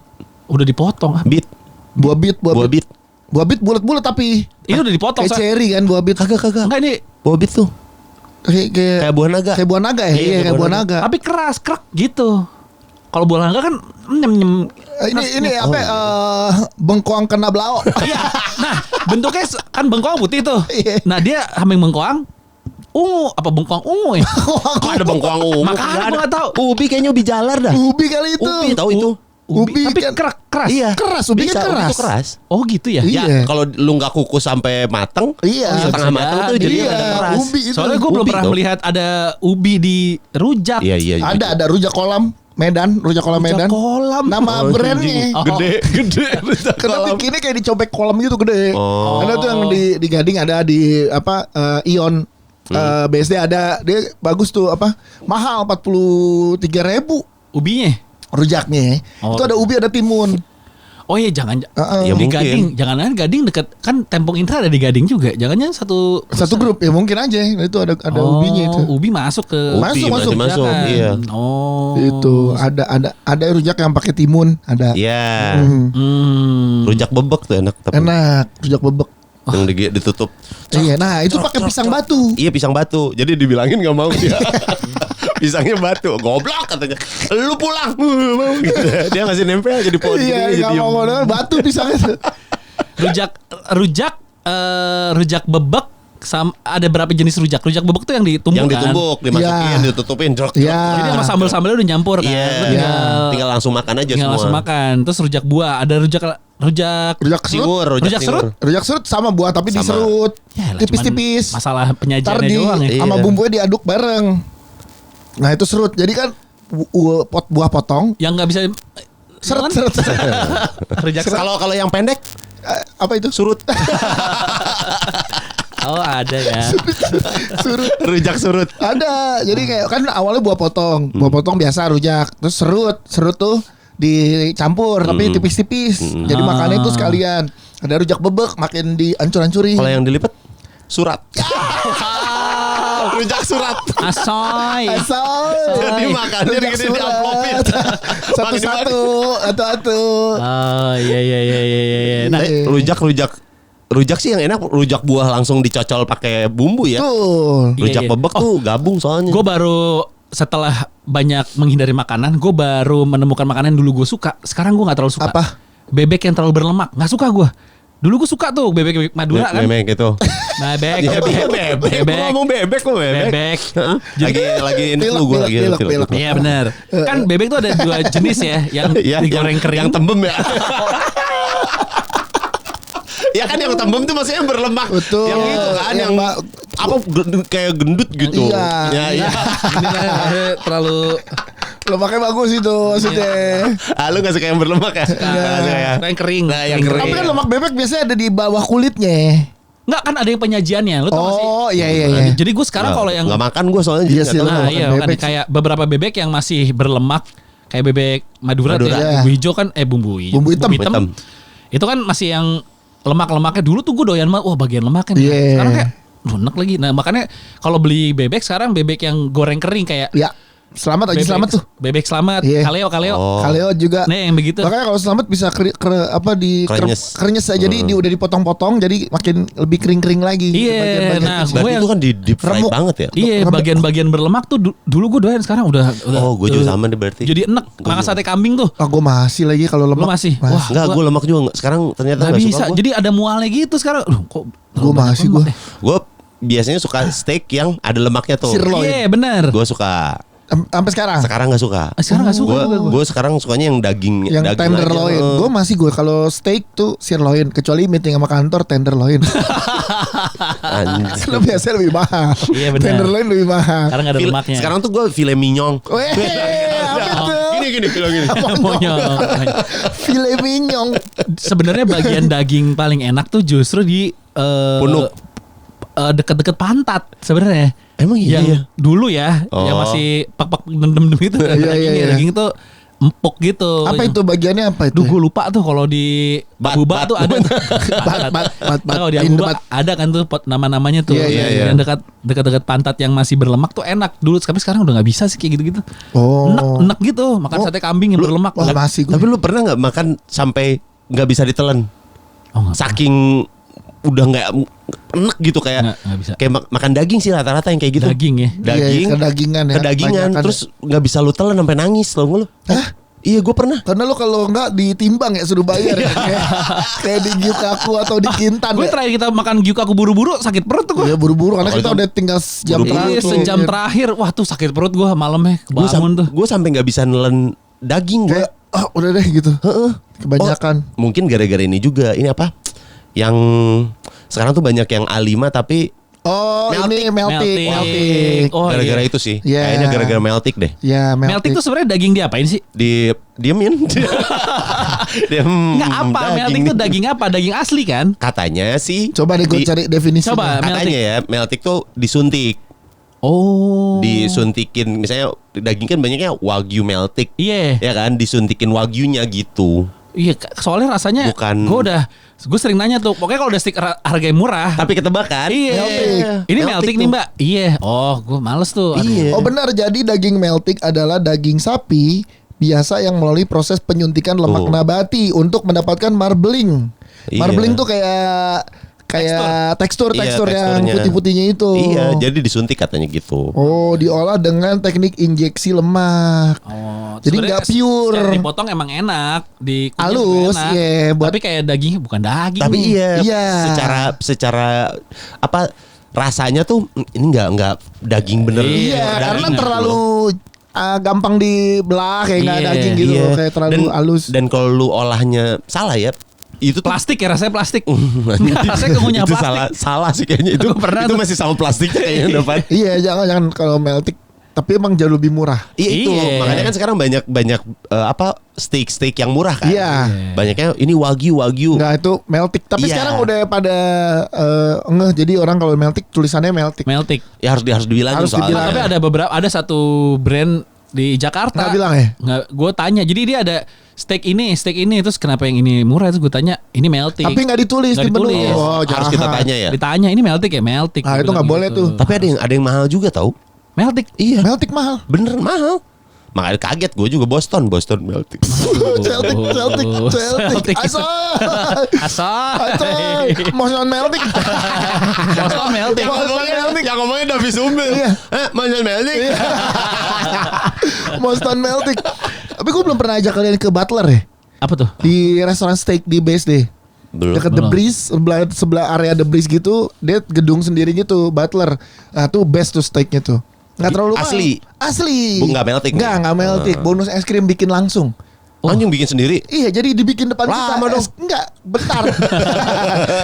Udah dipotong. Bit. Buah bit. Buah bit. Buah bit bulat-bulat tapi Ini udah dipotong. kayak cherry kan buah bit. Kagak. Enggak ini Buah bit tuh. Kayak buah naga. Kayak buah naga ya? Iya, kayak buah naga. tapi keras, krek gitu. Kalau buah naga kan nyem. Ini apa? Bengkoang kena belao. Iya. Nah, bentuknya kan bengkoang putih tuh. Iya. Nah, dia haming bengkoang ungu apa bengkoang ungu ya? Kok ada bengkoang ungu? Makanya gua nggak tahu. Ubi kayaknya ubi jalar dah. Ubi kali itu. Ubi tahu itu. Ubi tapi kan keras. Iya. keras, ubi Bisa, kan ubi keras. itu keras. Oh gitu ya? Iya. Ya, kalau lu nggak kukus sampai mateng, Iya. setengah bisa mateng tuh jadi. jadi Iya, agak keras. ubi itu. Soalnya gue belum Ubi pernah tau. melihat ada ubi di rujak. Iya. Ada rujak kolam Medan, rujak kolam Rujak Medan. kolam. Nama Oh, brandnya. anjing. Oh, Gede. Karena bikinnya kayak dicobek kolam gitu gede. Oh. Ada tuh yang di Gading ada di apa Ion BSD ada dia bagus tuh apa mahal 43.000 Ubinya. rujaknya. Oh. Itu ada ubi ada timun. Oh iya jangan Ya di mungkin. Gading, jangan Gading dekat kan Tempong Intra ada di Gading juga. Jangannya satu Satu grup ya mungkin aja. Itu ada Oh, ubinya itu. Ubi masuk ke Ubi Masuk, berarti masuk. rujakan. Iya. Oh. Itu ada rujak yang pakai timun, ada. Iya. Rujak bebek tuh enak tapi Enak, rujak bebek. yang ditutup. Iya, nah itu pakai pisang batu. Iya pisang batu. Jadi dibilangin nggak mau dia. Pisangnya batu. Goblok katanya. Lu pulang. Mau gitu. Dia ngasih nempel jadi pohon Iya, gini, nggak diem. mau batu pisangnya. Rujak bebek ada berapa jenis rujak? Rujak bebek tuh yang ditumbuk Yang kan? ditumbuk, dimasukin, Iya. ditutupin, drok. Iya. Jadi sama sambal-sambalnya udah nyampur kan? Iya. Lu Tinggal langsung makan aja tinggal semua. langsung makan. Terus rujak buah, ada rujak Rujak serut. Singur, Rujak serut? Rujak serut sama buah tapi Sama. diserut. Yaelah, Tipis-tipis. cuman masalah Ntar penyajiannya di doang ya. Iya. sama bumbunya diaduk bareng. Nah itu serut. Jadi kan buah potong. Yang nggak bisa Seret. rujak serut. Kalau yang pendek Apa itu? surut. Oh ada ya. Surut. Rujak surut. Ada. Jadi kayak kan awalnya buah potong. Buah potong biasa rujak. Terus serut tuh dicampur tapi tipis-tipis. Jadi makannya itu sekalian. Ada rujak bebek makin dihancur-hancurin. Kalau yang dilipat surat. Rujak surat. Asoy. Asal. Jadi makannya Rujak gini surat. diamplopin. Satu-satu. Satu-satu. Oh iya. Nah, Rujak sih yang enak rujak buah langsung dicocol pakai bumbu ya. Tuh. Rujak Iya. bebek tuh gabung soalnya. gue baru setelah banyak menghindari makanan, gue baru menemukan makanan yang dulu gue suka. Sekarang gue nggak terlalu suka. Apa? Bebek yang terlalu berlemak, nggak suka gue. Dulu gue suka tuh bebek Madura kan. Bebek gitu. Bebek. Ya, bebek. Gua ngomong bebek kok bebek. Bebek. Lagi ini flu gue lagi. Pilek. Iya benar. Kan bebek tuh ada 2 jenis ya, yang digoreng kering. Yang tembem ya. Ya kan yang tembem tuh maksudnya berlemak. Betul. Yang itu kan yang apa kayak gendut gitu. Iya. Ya. Ini lah, terlalu lemaknya bagus itu maksudnya. Lu gak suka yang berlemak ya? yang kering. Nah, yang kering. Tapi kan lemak bebek biasanya ada di bawah kulitnya. Enggak kan ada yang penyajiannya, lu tau gak sih? Oh iya. Jadi gue sekarang kalau yang nggak makan gue soalnya Iya jadi sih, nggak tahu. lu nah iya bebek kan sih. kayak beberapa bebek yang masih berlemak kayak bebek Madura, tuh Madura. ya, Iya. bumbu hijau kan bumbu hitam. Itu kan masih yang lemak-lemaknya dulu tuh gue doyan banget. Wah bagian lemaknya nih. Iya. Sekarang kayak enak lagi. Nah makanya kalau beli bebek sekarang bebek yang goreng kering kayak Ya, selamat aja selamat tuh. Bebek selamat, Iya. kaleo. Oh. Kaleo juga. Nah yang begitu. Makanya kalau selamat bisa Krenyes. aja jadi udah dipotong-potong jadi makin lebih kering-kering lagi. Iya, Bagian-bagian nah, kecil. gue Berarti yang itu kan di deep fried remuk. banget ya? Iya bagian-bagian berlemak tuh dulu gue doyan sekarang udah Oh, gue juga sama deh berarti. jadi enak. Makan sate kambing tuh. Gue masih lagi kalau lemak. Lu masih? Wah, Enggak, gue lemak juga enggak. Sekarang ternyata Gak enggak bisa. suka gue. Jadi ada mualnya gitu sekarang. Aduh, kok Gue masih gue. Gue biasanya suka steak yang ada lemaknya tuh. Sirloin. Iya benar. Gue suka. Sampai sekarang. Sekarang nggak suka. Sekarang gak suka gue. Gue sekarang sukanya yang daging. Yang daging tenderloin. aja. Gue masih kalau steak tuh sirloin. Kecuali meeting sama kantor tenderloin. Anjir. Karena biasanya lebih mahal. Iya, benar. Tenderloin lebih mahal. Sekarang gak ada Fil- lemaknya. Sekarang tuh gue filet mignon. Weh, apa tuh? Gini, filet gini. Monyong. Filet mignon. Sebenarnya bagian daging paling enak tuh justru di Punuk. Deket-deket pantat sebenarnya. Emang iya Yang ya? dulu ya, Oh. yang masih pak dem gitu. Iya. Daging itu empuk gitu. Apa itu bagiannya apa itu? Duh gue lupa tuh kalau di Buba tuh ada. Bat. Kalau di In the Buba bat. ada kan tuh nama-namanya tuh. Iya. Yang dekat-dekat pantat yang masih berlemak tuh enak. Dulu tapi sekarang udah nggak bisa sih kayak gitu-gitu. Oh. Enak gitu makan sate kambing yang berlemak. Wah, masih gue. Tapi lu pernah nggak makan sampai nggak bisa ditelan? Oh, nggak Saking udah nggak enak gitu kayak Nggak bisa. kayak makan daging sih rata-rata yang kayak gitu. Daging ya. Daging. Iya, kedagingan ya, Kedagingan. banyakan Terus nggak bisa lu telan sampai nangis lo lu. Hah? Iya gue pernah. Karena lo kalau enggak ditimbang ya suruh bayar ya. Kayak di Gyukaku atau di Kintan Gue ya. terakhir kita makan gyukaku buru-buru sakit perut tuh gue. Iya buru-buru karena Oh, kita itu udah tinggal sejam buru-buru. terakhir. Iya sejam terakhir. Wah tuh sakit perut gue malamnya kebangun tuh. Gue sampai nggak bisa nelen daging gue. Kayak udah deh gitu. Kebanyakan. Oh, mungkin gara-gara ini juga. Ini apa? Yang sekarang tuh banyak yang A5 tapi Oh, ini melting. Oh, gara-gara iya. itu sih. Iya. Kayaknya gara-gara meltik deh. Ya, Melting tuh sebenarnya daging diapain sih? Diemin. Enggak apa, melting tuh daging apa? Daging asli kan? Katanya sih. Coba deh gue cari definisi. Coba. Katanya meltik. ya meltik tuh disuntik. Oh. Disuntikin misalnya daging kan banyaknya wagyu meltik. Iya. Ya kan disuntikin wagyunya gitu. Iya, soalnya rasanya Bukan- gue sering nanya tuh, pokoknya kalau udah stick harganya murah. Tapi ketebakan. Iya. Meltik. Ini Meltik melting tuh. nih, Mbak. Iya. Oh, gue males tuh. Aduh. Iya. Oh benar, jadi daging meltik adalah daging sapi biasa yang melalui proses penyuntikan lemak Tuh. nabati untuk mendapatkan marbling. Iya. Marbling tuh kayak tekstur Iya, yang teksturnya. putih-putihnya itu. Iya, jadi disuntik katanya gitu. Oh, diolah dengan teknik injeksi lemak. Oh, Jadi sebenarnya nggak pure. secara dipotong emang enak, di kunyah Halus, juga enak. iya, buat- Tapi kayak daging bukan daging. Tapi nih. iya, Iya. secara apa rasanya tuh ini nggak daging bener. Iya, Iya, daging karena gitu terlalu loh. gampang dibelah kayak nggak Iya, daging gitu, Iya. kayak terlalu halus. Dan kalau lu olahnya salah ya, itu tuh Plastik ya, rasanya plastik. Rasanya kemunyah itu plastik. salah sih kayaknya itu. Gua pernah Itu tuh. masih sama plastiknya kayaknya depan. Iya, jangan kalau meltik. Tapi emang jauh lebih murah. Iya itu Iya. makanya kan sekarang banyak apa steak yang murah kan. Iya. Banyaknya ini wagyu. Enggak, itu meltik. Tapi Iya. sekarang udah pada ngeh, jadi orang kalau meltik tulisannya meltik. Meltik. Ya harus dibilangin Harus soalnya. dibilangin. Tapi ada satu brand di Jakarta. Nggak bilang ya? Nggak, gue tanya. Jadi dia ada steak ini, terus kenapa yang ini murah? Terus gue tanya, ini meltik. Tapi nggak ditulis Nggak di menu. ditulis. Oh, Harus jahat. kita tanya ya. Ditanya, ini meltik ya? Meltik. Nah, Gua itu nggak bilang boleh gitu. tuh. Tapi ada yang mahal juga tau. Meltik. Iya. Meltik mahal. Bener mahal. Makanya kaget gue juga Boston meltik. Celtic. Celtic. Asal. Asal. Motion meltik. Boston meltik. Yang ngomongnya Davi Sumbel. Iya. Manjan meltik. Boston meltik. Tapi gue belum pernah ajak kalian ke Butler ya. Apa tuh? Di restoran steak di BSD. Belum. Dekat The Breeze, sebelah area The Breeze gitu, dia gedung sendiri gitu, Butler. Nah, tuh best tuh steaknya tuh. Enggak terlalu mahal. Asli. Nggak melting. Enggak melting. Bonus es krim bikin langsung. Anjing bikin sendiri. Iya, jadi dibikin depan Lama kita. dong. Enggak, bentar.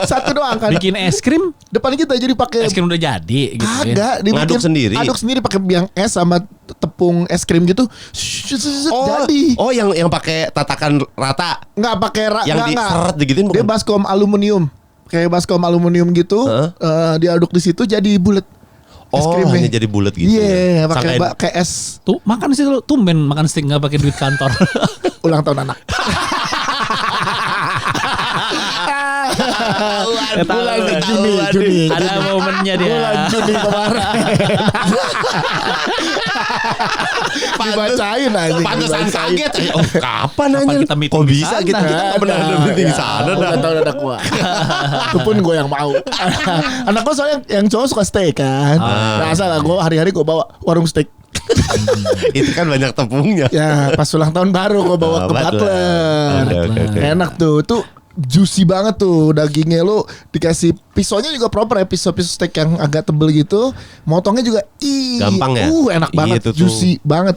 Satu doang kan. Bikin es krim, Depan kita jadi pakai es krim udah jadi gitu ya. Kagak, dibikin Ngaduk sendiri. Aduk sendiri pakai biang es sama tepung es krim gitu. Jadi. Oh, yang pakai tatakan rata. Enggak pakai Yang diseret digituin Dia bukan? baskom aluminium. Kayak baskom aluminium gitu. Diaduk di situ jadi bulat. Es Oh, krimnya. hanya jadi bulat gitu. Iya, pakai Sangkain- pakai es Tuh makan sih lu tumben makan steak nggak pakai duit kantor. ulang tahun anak. Bulan Juni. Ada momennya dia. Bulan Juni kemarin. Dibacain aja. Pantesan kaget. Oh, kapan Kapan aja? kita meeting Kok di bisa sana? gitu? Kita nggak pernah ada meeting di sana dah. Ulang tahun anak gua. Itu pun gue yang mau. Anak gua soalnya yang cowok suka steak kan. Nah, salah gua hari-hari gua bawa warung steak. Itu kan banyak tepungnya. Ya, pas ulang tahun baru gua bawa ke Butler. Oke. Enak tuh. Tuh juicy banget tuh dagingnya, lu dikasih pisaunya juga proper ya, pisau-pisau steak yang agak tebel gitu, motongnya juga Gampang ya? enak banget, Itu tuh. juicy banget.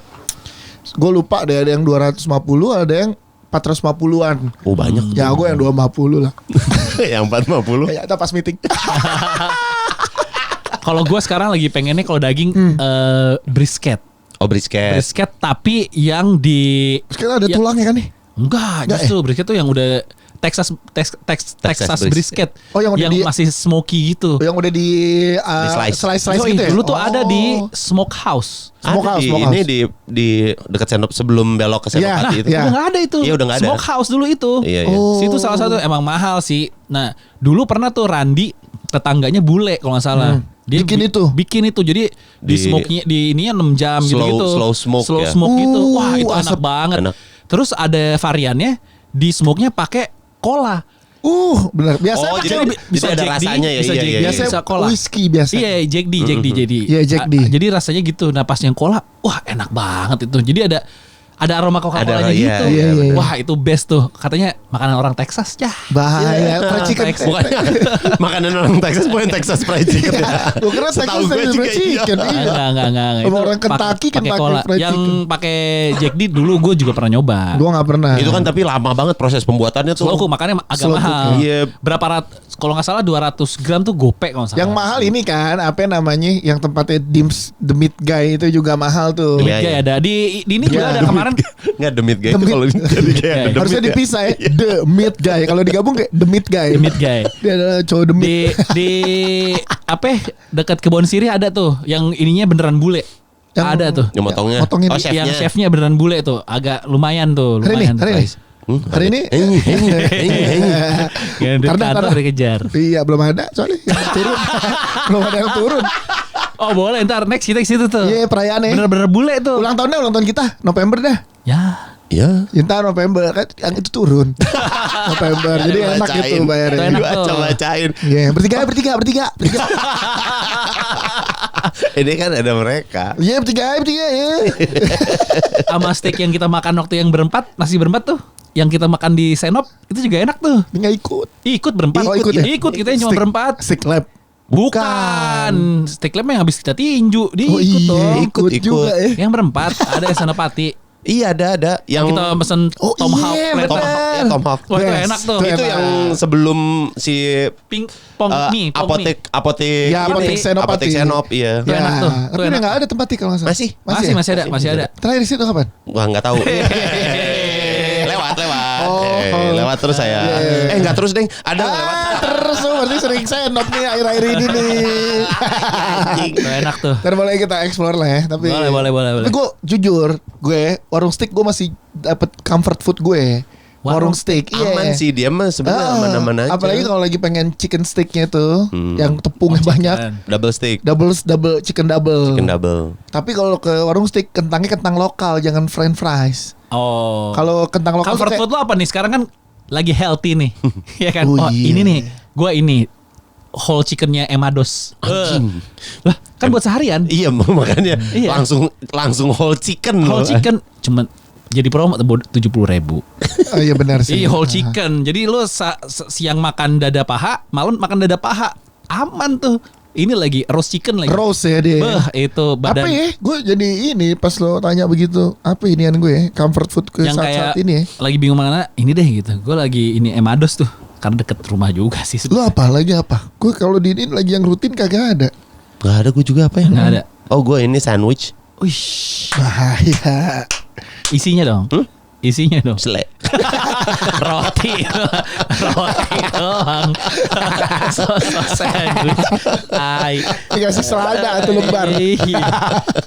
Gue lupa deh, ada yang 250, ada yang 450-an. Oh, banyak. Ya gue yang 250 lah. Yang 450. Kayak kita pas meeting. Kalau gue sekarang lagi pengennya kalau daging brisket. Oh, brisket. Brisket tapi yang di Sekarang ada Ya. tulangnya kan nih? enggak, Enggak, justru brisket tuh yang udah Texas Texas brisket. Oh, yang udah di- masih smoky gitu. Yang udah di Di-slice. gitu ya? Dulu tuh ada di Oh. smokehouse. Smokehouse, Ada di smokehouse. ini di dekat Senop sebelum belok ke Senopati Iya, itu. iya. Udah nggak ada itu. Iya, udah nggak ada. Smokehouse dulu itu. Iya, iya. Oh. Situ salah satu emang mahal sih. Nah, dulu pernah tuh Randi tetangganya bule kalau nggak salah. Dia bikin itu. Jadi di smoke-nya di ininya 6 jam gitu. Slow smoke ya. gitu. Wah, itu enak asap. banget. Enak. Terus ada variannya di smoke-nya pakai cola. Benar. Biasa Oh, pakai jadi ada Jack D, rasanya ya. bisa Iya, Jack iya, D, iya. biasa bisa cola. whisky biasa. Iya, Jack D. Iya, Jack D. Jadi rasanya gitu. Nah, pas yang cola, wah enak banget itu. Jadi ada aroma Coca-Colanya Ada, gitu. iya, iya. Wah, itu best tuh. Katanya makanan orang Texas. Yah. Bahaya. Fried chicken. Texas. Bukannya makanan orang Texas bukan Texas fried chicken ya. Gue kira Setahu Texas gue fried juga chicken. iya. Iya. Enggak. Sama Itu orang Kentucky kan pakai pakai cola. fried Yang chicken. pakai Jack D dulu gue juga pernah nyoba. Gue gak pernah. Itu kan tapi lama banget proses pembuatannya tuh. Slow cook makanya agak Slow mahal. cook, iya. Berapa kalau nggak salah 200 gram tuh gopek kalau nggak salah. Yang mahal ini kan apa namanya, yang tempatnya Dims The Meat Guy itu juga mahal tuh. Demit Iya, Guy iya. ada di ini juga Iya. ada kemarin. Enggak demit guys Demit. kalau jadi kayak Iya. demit Harusnya ya. dipisah ya. The Meat Guy. Kalau digabung kayak The Meat Guy. Demit Guy. Dia adalah cowok The Meat. di apa ya, dekat Kebon Sirih ada tuh yang ininya beneran bule. Yang- Ada tuh. Yang motongnya. Motongnya Oh, di- chefnya. Yang chefnya beneran bule tuh, agak lumayan tuh, Hari ini, lumayan. hari ini. price. Hari ini. Ya, di Karena- kantor karena- dikejar. Iya, belum ada soalnya yang turun. Belum ada yang turun. Oh boleh, ntar next kita ke situ tuh. Iya, perayaannya. Bener-bener bule tuh. Ulang tahun kita November dah. Ya. Ya. Cinta November kan yang itu turun. November. Jadi enak gitu Itu bayarnya. enak. Baca-bacain. Iya, bertiga. Ini kan ada mereka. Iya, bertiga ya. Sama steak yang kita makan waktu yang berempat, nasi berempat tuh. Yang kita makan di Senop itu juga enak tuh. Enggak ikut. Ikut berempat. Oh, ikut ya? Ikut kita cuma berempat. Stick lab. Bukan. Steak lab yang habis kita tinju. Dia Oh ikut iya, dong. ikut juga ya. Yang berempat ada yang Senopati. Iya ada. Yang Kita pesen Oh, Tomahawk iya, platter. bener. Tomahawk. Wah itu Best. enak tuh. Itu Itu enak. yang sebelum si Ping pong mie. apotek Ya, apotek Senopati. apotek Senop iya. Itu enak tuh. Tapi Itu udah enak. nggak ada tempatnya kalau nggak salah. Masih ya? ada, masih ada. Terakhir di situ kapan? Gua nggak tahu. lewat. Lewat terus saya. Enggak terus deh. Ada lewat. Terus tuh berarti sering Senop nih akhir-akhir ini nih. Itu enak tuh. Ntar boleh kita explore lah ya. Tapi Boleh. Tapi gue jujur, warung steak gue masih dapet comfort food gue. Warung steak, iya. Aman sih dia mah sebenarnya aman-aman aja. Apalagi kalau lagi pengen chicken steaknya tuh, yang tepungnya banyak, double steak, double chicken double. chicken double. Tapi kalau ke warung steak kentangnya kentang lokal, jangan french fries. Oh. Kalau kentang lokal Comfort tuh kayak- food lo apa nih? Sekarang kan lagi healthy nih. Ya kan? Oh, Oh, iya. ini nih. Gua ini whole chickennya Emados. Lah, kan buat seharian. Iya makanya Iya. langsung whole chicken Whole loh. chicken cuma jadi promo 70.000. Oh iya benar sih. Iya, whole chicken. Jadi lu siang makan dada paha, malam makan dada paha. Aman tuh. Ini lagi roast chicken lagi. Roast ya dia. Bah, itu badan. Apa ya? Gue jadi ini pas lo tanya begitu. Apa inian gue ya? Comfort food gue yang saat-saat kayak ini ya. lagi bingung mana? Ini deh gitu. Gue lagi ini Emados tuh. Karena deket rumah juga sih. Lo apa lagi apa? Gue kalau di ini lagi yang rutin kagak ada. Gak ada gue juga apa ya? Nggak ada. Oh gue ini sandwich. Wih, Bahaya. isinya dong. Isinya dong. Selek. Roti doang. Sosok sandwich. Ay. Dikasih selada atau lembar. Iya.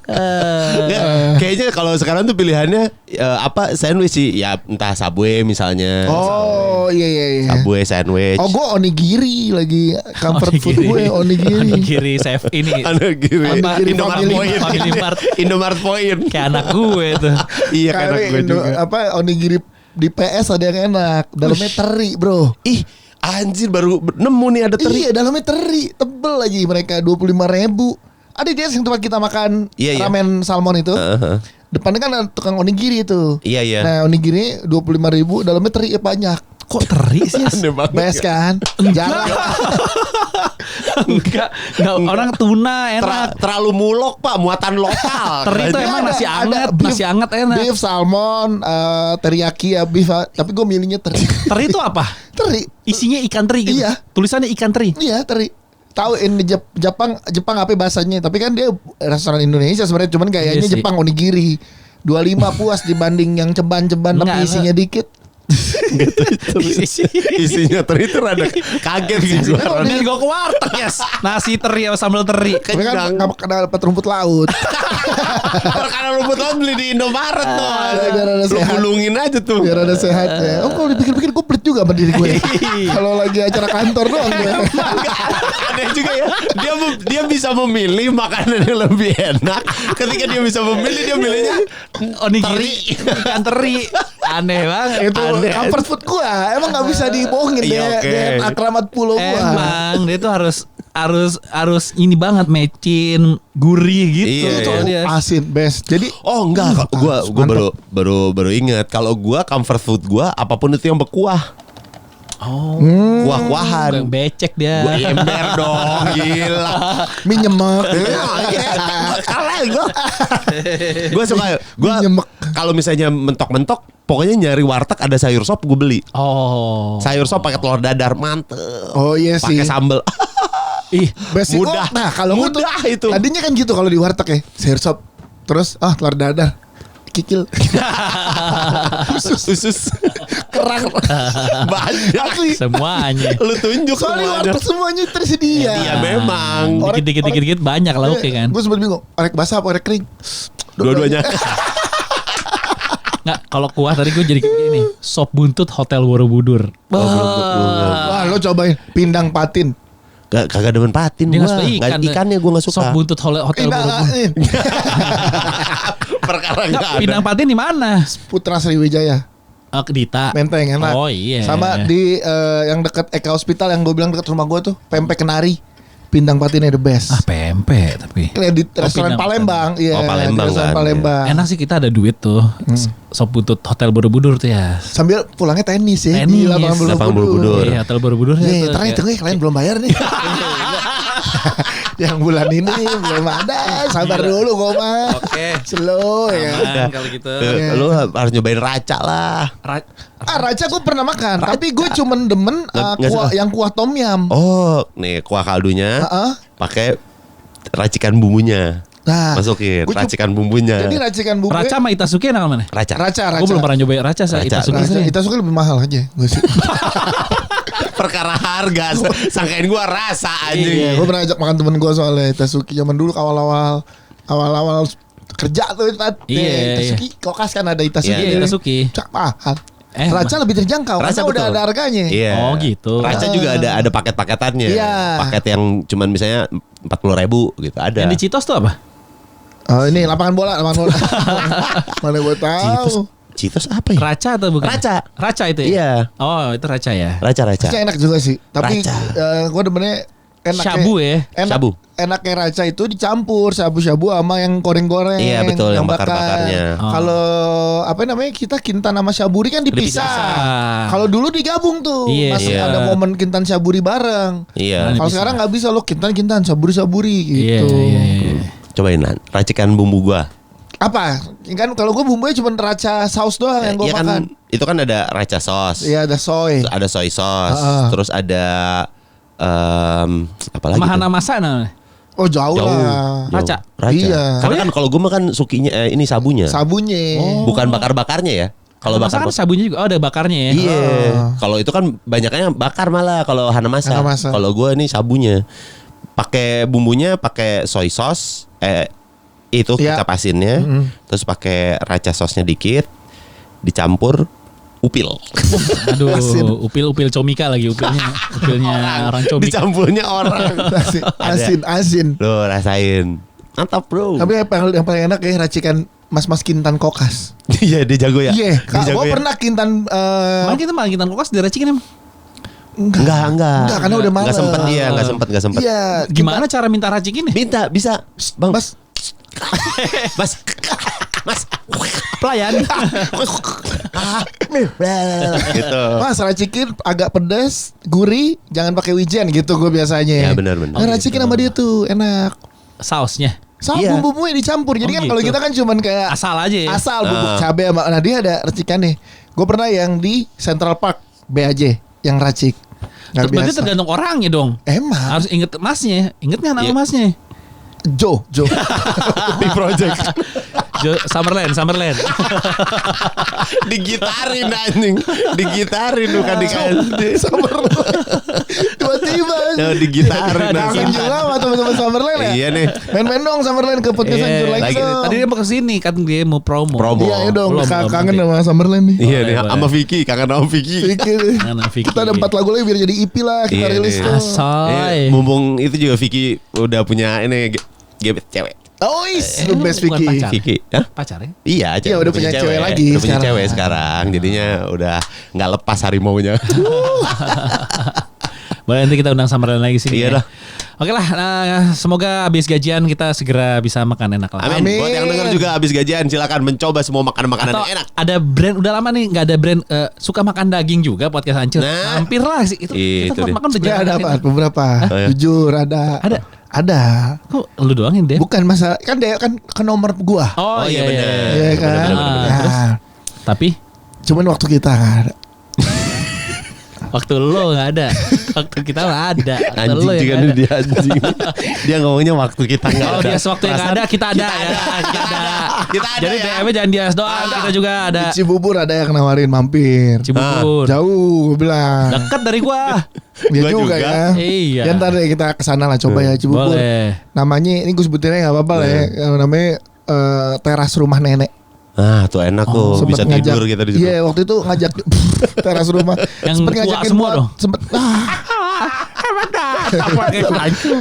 Nggak, kayaknya kalau sekarang tuh pilihannya apa sandwich sih? Ya entah Subway misalnya. Oh iya. Subway sandwich. Oh gue onigiri lagi comfort food gue onigiri. Onigiri chef ini. Onigiri. Apa? Indomart Point. Family Mart. Indomart Point. Kayak anak gue tuh. Iya kayak anak gue juga. Apa onigiri di PS ada yang enak. Dalamnya teri bro. Ih anjir baru nemu nih ada teri. Iya dalamnya teri. Tebel lagi mereka 25.000. Ada dia yang tempat kita makan Iya. ramen salmon itu. Depannya kan ada tukang onigiri itu. Iya. Nah onigiri 25.000 dalamnya teri banyak. Kok teri sih? Aneh banget. Best kan? Jarang. Enggak orang tuna enak. Terlalu mulok pak, muatan lokal. Teri itu emang nasi anget, nasi anget enak. Beef, salmon, teriyaki ya beef. Tapi gue milihnya teri. Teri itu apa? Teri. Isinya ikan teri gitu. Iya. Tulisannya ikan teri. Iya teri. Tahu ini Jepang apa bahasanya? Tapi kan dia restoran Indonesia sebenarnya cuman kayaknya Iya sih. Jepang onigiri. 25 puas dibanding yang ceban-ceban tapi Enggak, isinya dikit. Isinya teri itu rada kaget sih gue. Dan gue ke warteg yes. Nasi teri sama sambal teri. Tapi kan nggak pernah dapat rumput laut. Perkara rumput laut beli di Indomaret tuh. biar ada Lu sehat. gulungin aja tuh. Biar ada sehatnya. Oh kalau dipikir-pikir gue pelit juga sama diri gue. Kalau lagi acara kantor doang gue. Aneh juga ya. Dia bisa memilih makanan yang lebih enak. Ketika dia bisa memilih dia milihnya Onigiri ikan teri. Aneh banget. Itu Aneh. comfort food gue. Emang nggak bisa dibohongin Iya, deh. oke. Deh akramat pulau gue. Emang dia tuh harus ini banget mecin gurih gitu Iya, soalnya dia. Asin best. Jadi Oh enggak, gua baru ingat kalau gua comfort food gua apapun itu yang berkuah. Oh, Kuah-kuahan. becek dia. Gua ember dong, gila. mie nyemek. Keren gua. Gua suka gua Nyemek. kalau misalnya mentok-mentok pokoknya nyari warteg ada sayur sop gua beli. Oh. Sayur sop pakai telur dadar mantep. Oh iya sih. Pakai sambel. Ih, Basic. Mudah. Nah kalau gue tuh Mudah itu. tadinya kan gitu kalau di warteg ya sayur sop. Terus telur dadar. Kikil. Usus Kerang. banyak. Asli. semuanya. Lu tunjuk Soalnya semuanya. warteg semuanya tersedia. Iya memang. Orek- Dikit-dikit banyak lauknya kan. Gue sempat bingung. Orek basah apa orek kering? Dua-duanya. Nggak, kalau kuah tadi gue jadi ini sop buntut Hotel Borobudur. Wah lo cobain pindang patin. Kagak demen patin Dia gua. nggak suka ikan. Ikannya gua enggak suka. Sop buntut Hotel Borobudur. Perkara enggak ada. Pinang patin di mana? Putra Sriwijaya. Dita. Menteng enak. Oh iya. Sama di yang dekat Eka Hospital yang gue bilang dekat rumah gue tuh. Pempek Kenari. Pindang patinnya the best. pempek tapi. Kayak di restoran Pindang Palembang. Iya. Oh, Palembang di restoran kan, Palembang. Enak sih kita ada duit tuh. Sop buntut Hotel Borobudur tuh ya. Sambil pulangnya tenis ya. Tenis. Di lapangan Lapangan Borobudur. Borobudur. Iya, Hotel Borobudur ya. Nih, tuh, ternyata ya. kalian belum bayar nih. Yang bulan ini belum ada. Sabar dulu kok mah. Oke. Slow ya. Aman kalau gitu. Lu harus nyobain raca lah. Raca gue pernah makan, tapi gue cuman demen Nggak kuah, suka. yang kuah tom yum. Oh, nih kuah kaldunya Heeh. pakai racikan bumbunya. Nah, Masukin gua racikan bumbunya. jadi racikan bumbu. Raca sama Itasuki enak mana? Raca. Raca. Gue belum pernah nyobain Raca sama Raca. Itasuki. Raca. sih. Kita suka lebih mahal aja gue sih. Perkara harga. Sangkain gua rasa anjing. Iya, gue pernah ajak makan temen gue soalnya Itasuki zaman dulu awal-awal kerja tuh Iya, Itasuki kokas kan ada Itasuki. Iya, Itasuki. Cak mahal. Raca Raca lebih terjangkau Raca karena udah betul. ada harganya. Iya. Oh, gitu. Raca juga ada paket-paketannya. Iya. Paket yang cuman misalnya 40.000 gitu ada. Yang di Citos tuh apa? Oh ini lapangan bola. Mana gue tahu. Citos apa ya? Raca atau bukan? Raca itu ya? Iya. Oh, itu Raca ya. Raca. Raca enak juga sih. Tapi Raca. gue demennya Shabu ya. Shabu. Enaknya raca itu dicampur shabu-shabu sama yang goreng-goreng. Iya betul, yang bakar. bakar-bakarnya. Kalau apa namanya kita kintan sama syaburi kan dipisah. Kalau dulu digabung tuh, masih ada momen kintan syaburi bareng. Iya. Kalau sekarang nggak bisa lo kintan syaburi gitu. Iya. Cobain racikan bumbu gua. Apa? Kan kalau gue bumbunya cuma raca saus doang yang gue Iya makan. kan, itu kan ada raca sauce. Iya ada soy. Ada soy sauce. Terus ada apa lagi? Mahana masa namanya. Oh jauh lah. Raca. Iya. Karena kan kalau gue makan sukinya ini sabunya. Sabunnya. Bukan bakar-bakarnya ya. Kalau bakar sabunnya juga ada bakarnya ya. Iya. Kalau itu kan banyaknya bakar malah kalau Hanamasa. Hanamasa. Kalau gue ini sabunya. Pakai bumbunya pakai soy sauce itu kecap asinnya. Terus pakai raca sauce-nya dikit. Dicampur upil. Aduh, upil comika lagi upilnya orang comika. Dicampurnya orang. Asin. Loh rasain. Mantap bro. Tapi yang paling enak ya racikan mas-mas kintan kokas. Iya dia jago ya. Iya. Gue ya? pernah kintan. Mana kita malah kintan kokas diracikin emang? Enggak, karena udah malam. Enggak sempet. Iya. Gimana cara minta racikin nih? Minta, bisa. Bang. Mas. Pelayan. Gitu. Mas racikin agak pedas, gurih, jangan pakai wijen gitu gue biasanya. Ya benar. Racikin sama dia tuh enak. Sausnya. Sama bumbu-bumbunya dicampur. Jadi kan gitu. kalau kita kan cuman kayak asal aja ya. Asal bumbu cabai sama. Nah dia ada racikannya. Gue pernah yang di Central Park BAJ yang racik. Berarti tergantung orangnya dong. Emang. Harus inget masnya. Inget nggak nama masnya? Joe. Big project. Summerland. Digitarin anjing. Digitarin bukan dikasih. Summerland. Tiba-tiba. Ya digitarin. Kangen juga sama teman-teman Summerland ya. Iya nih. Main-main dong Summerland ke podcast Hancur lagi dong. Tadi dia mau kesini kan dia mau promo. Iya dong. Kangen sama Summerland nih. Iya nih sama Vicky. Kangen sama Vicky. Kita ada 4 lagu lagi biar jadi EP lah. Kita rilis tuh. Asoy. Mumpung itu juga Vicky udah punya ini gebet cewek. Oh the best Vicky. Vicky. Hah? Pacar ya? Iya, udah punya cewek lagi udah punya sekarang. cewek sekarang. Jadinya udah nggak lepas harimaunya. Boleh nanti kita undang Summerland lagi sini. Iya dah. Oke lah, semoga habis gajian kita segera bisa makan enak lah. Amin. Buat yang denger juga habis gajian silakan mencoba semua makanan-makanan yang enak. Ada brand udah lama nih nggak ada brand suka makan daging juga podcast Hancur. Nah, hampir lah sih itu. Kita tempat makan udah Ada apa? Beberapa. Jujur ada. Ada. Kok lu doang yang deh? Bukan masalah kan dia kan ke nomor gua. Oh iya bener. Iya kan. Bener. Terus? Tapi Cuman waktu kita nggak ada. waktu lo nggak ada, waktu kita nggak ada. Waktu Anjing lo yang juga nggak nih ada. dia anjing. Dia ngomongnya waktu kita nggak ada. Oh dia sewaktu yang nggak ada kita ada. Kita ada. Jadi Ya. DM-nya jangan dia doang, kita juga ada. Di Cibubur ada yang nawarin mampir. Cibubur. Jauh gue bilang. Dekat dari gua. Dia Gua juga, juga. ya. Iya. Ya ntar deh kita kesana lah coba ya Cibubur. Boleh. Namanya ini gue sebutinnya nggak apa-apa lah ya. Namanya teras rumah nenek. Ah, tuh enak tuh bisa tidur kita di situ. Iya, waktu itu ngajak teras rumah. Yang Sempet tua ngajakin semua buat- dong? Sempet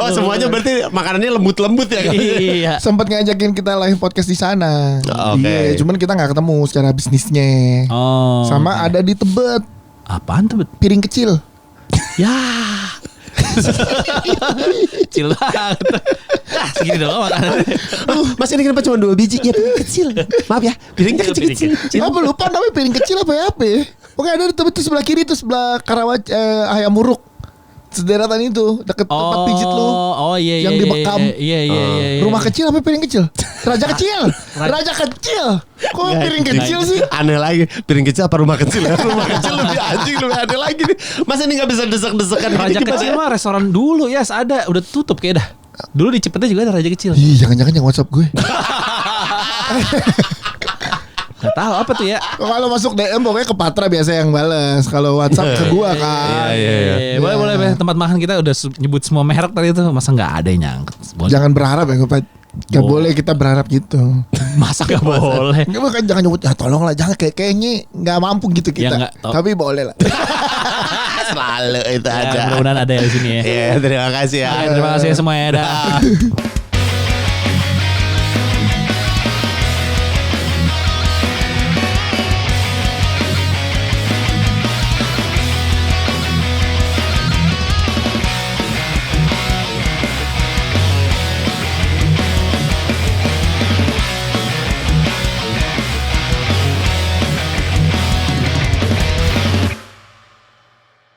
Oh, semuanya berarti makanannya lembut-lembut ya. Iya. sempet ngajakin kita live podcast di sana. Oke. Iya, cuman kita nggak ketemu secara bisnisnya. Oh. Sama ada di Tebet, Apaan tuh? piring kecil. Ya. Kecil banget. Segini doang makanan. Mas ini kenapa cuma 2 biji? Ya piring kecil. Maaf ya, piringnya kecil-kecil. Apa lupa namanya piring kecil apa ya apa ya? Pokoknya ada di Tebet tuh sebelah kiri tuh sebelah Karawat Ayam Muruk. Sederatan itu deket tempat pijit lu. Oh iya Yang di Bekam. Iya. Rumah kecil apa piring kecil? Raja kecil. Raja kecil. Kok piring kecil sih? Aneh lagi, piring kecil apa rumah kecil ya? Rumah kecil lebih anjing, lebih aneh lagi nih. Masa ini gak bisa desek-desekan Raja gini kecil gimana? mah restoran dulu ya, ada udah tutup kayak dah. Dulu di Cipete juga ada Raja Kecil. Ih, jangan-jangan yang WhatsApp gue. Gak tahu apa tuh ya. Kalau masuk DM pokoknya ke Patra biasa yang balas. Kalau WhatsApp ke gua kan. Iya. Boleh tempat makan kita udah nyebut semua merek tadi tuh, masa nggak ada yang nyangkut. Jangan berharap ya, Gak boleh kita berharap gitu. Masa gak boleh. Enggak bukan jangan nyebut ya tolonglah jangan kayaknya nggak mampu gitu kita. Ya, nggak, Tapi boleh lah. Selalu itu Ya, aja. mudah-mudahan ada ya di sini ya. Iya, terima kasih ya. Oke, terima kasih semua ya. Dah.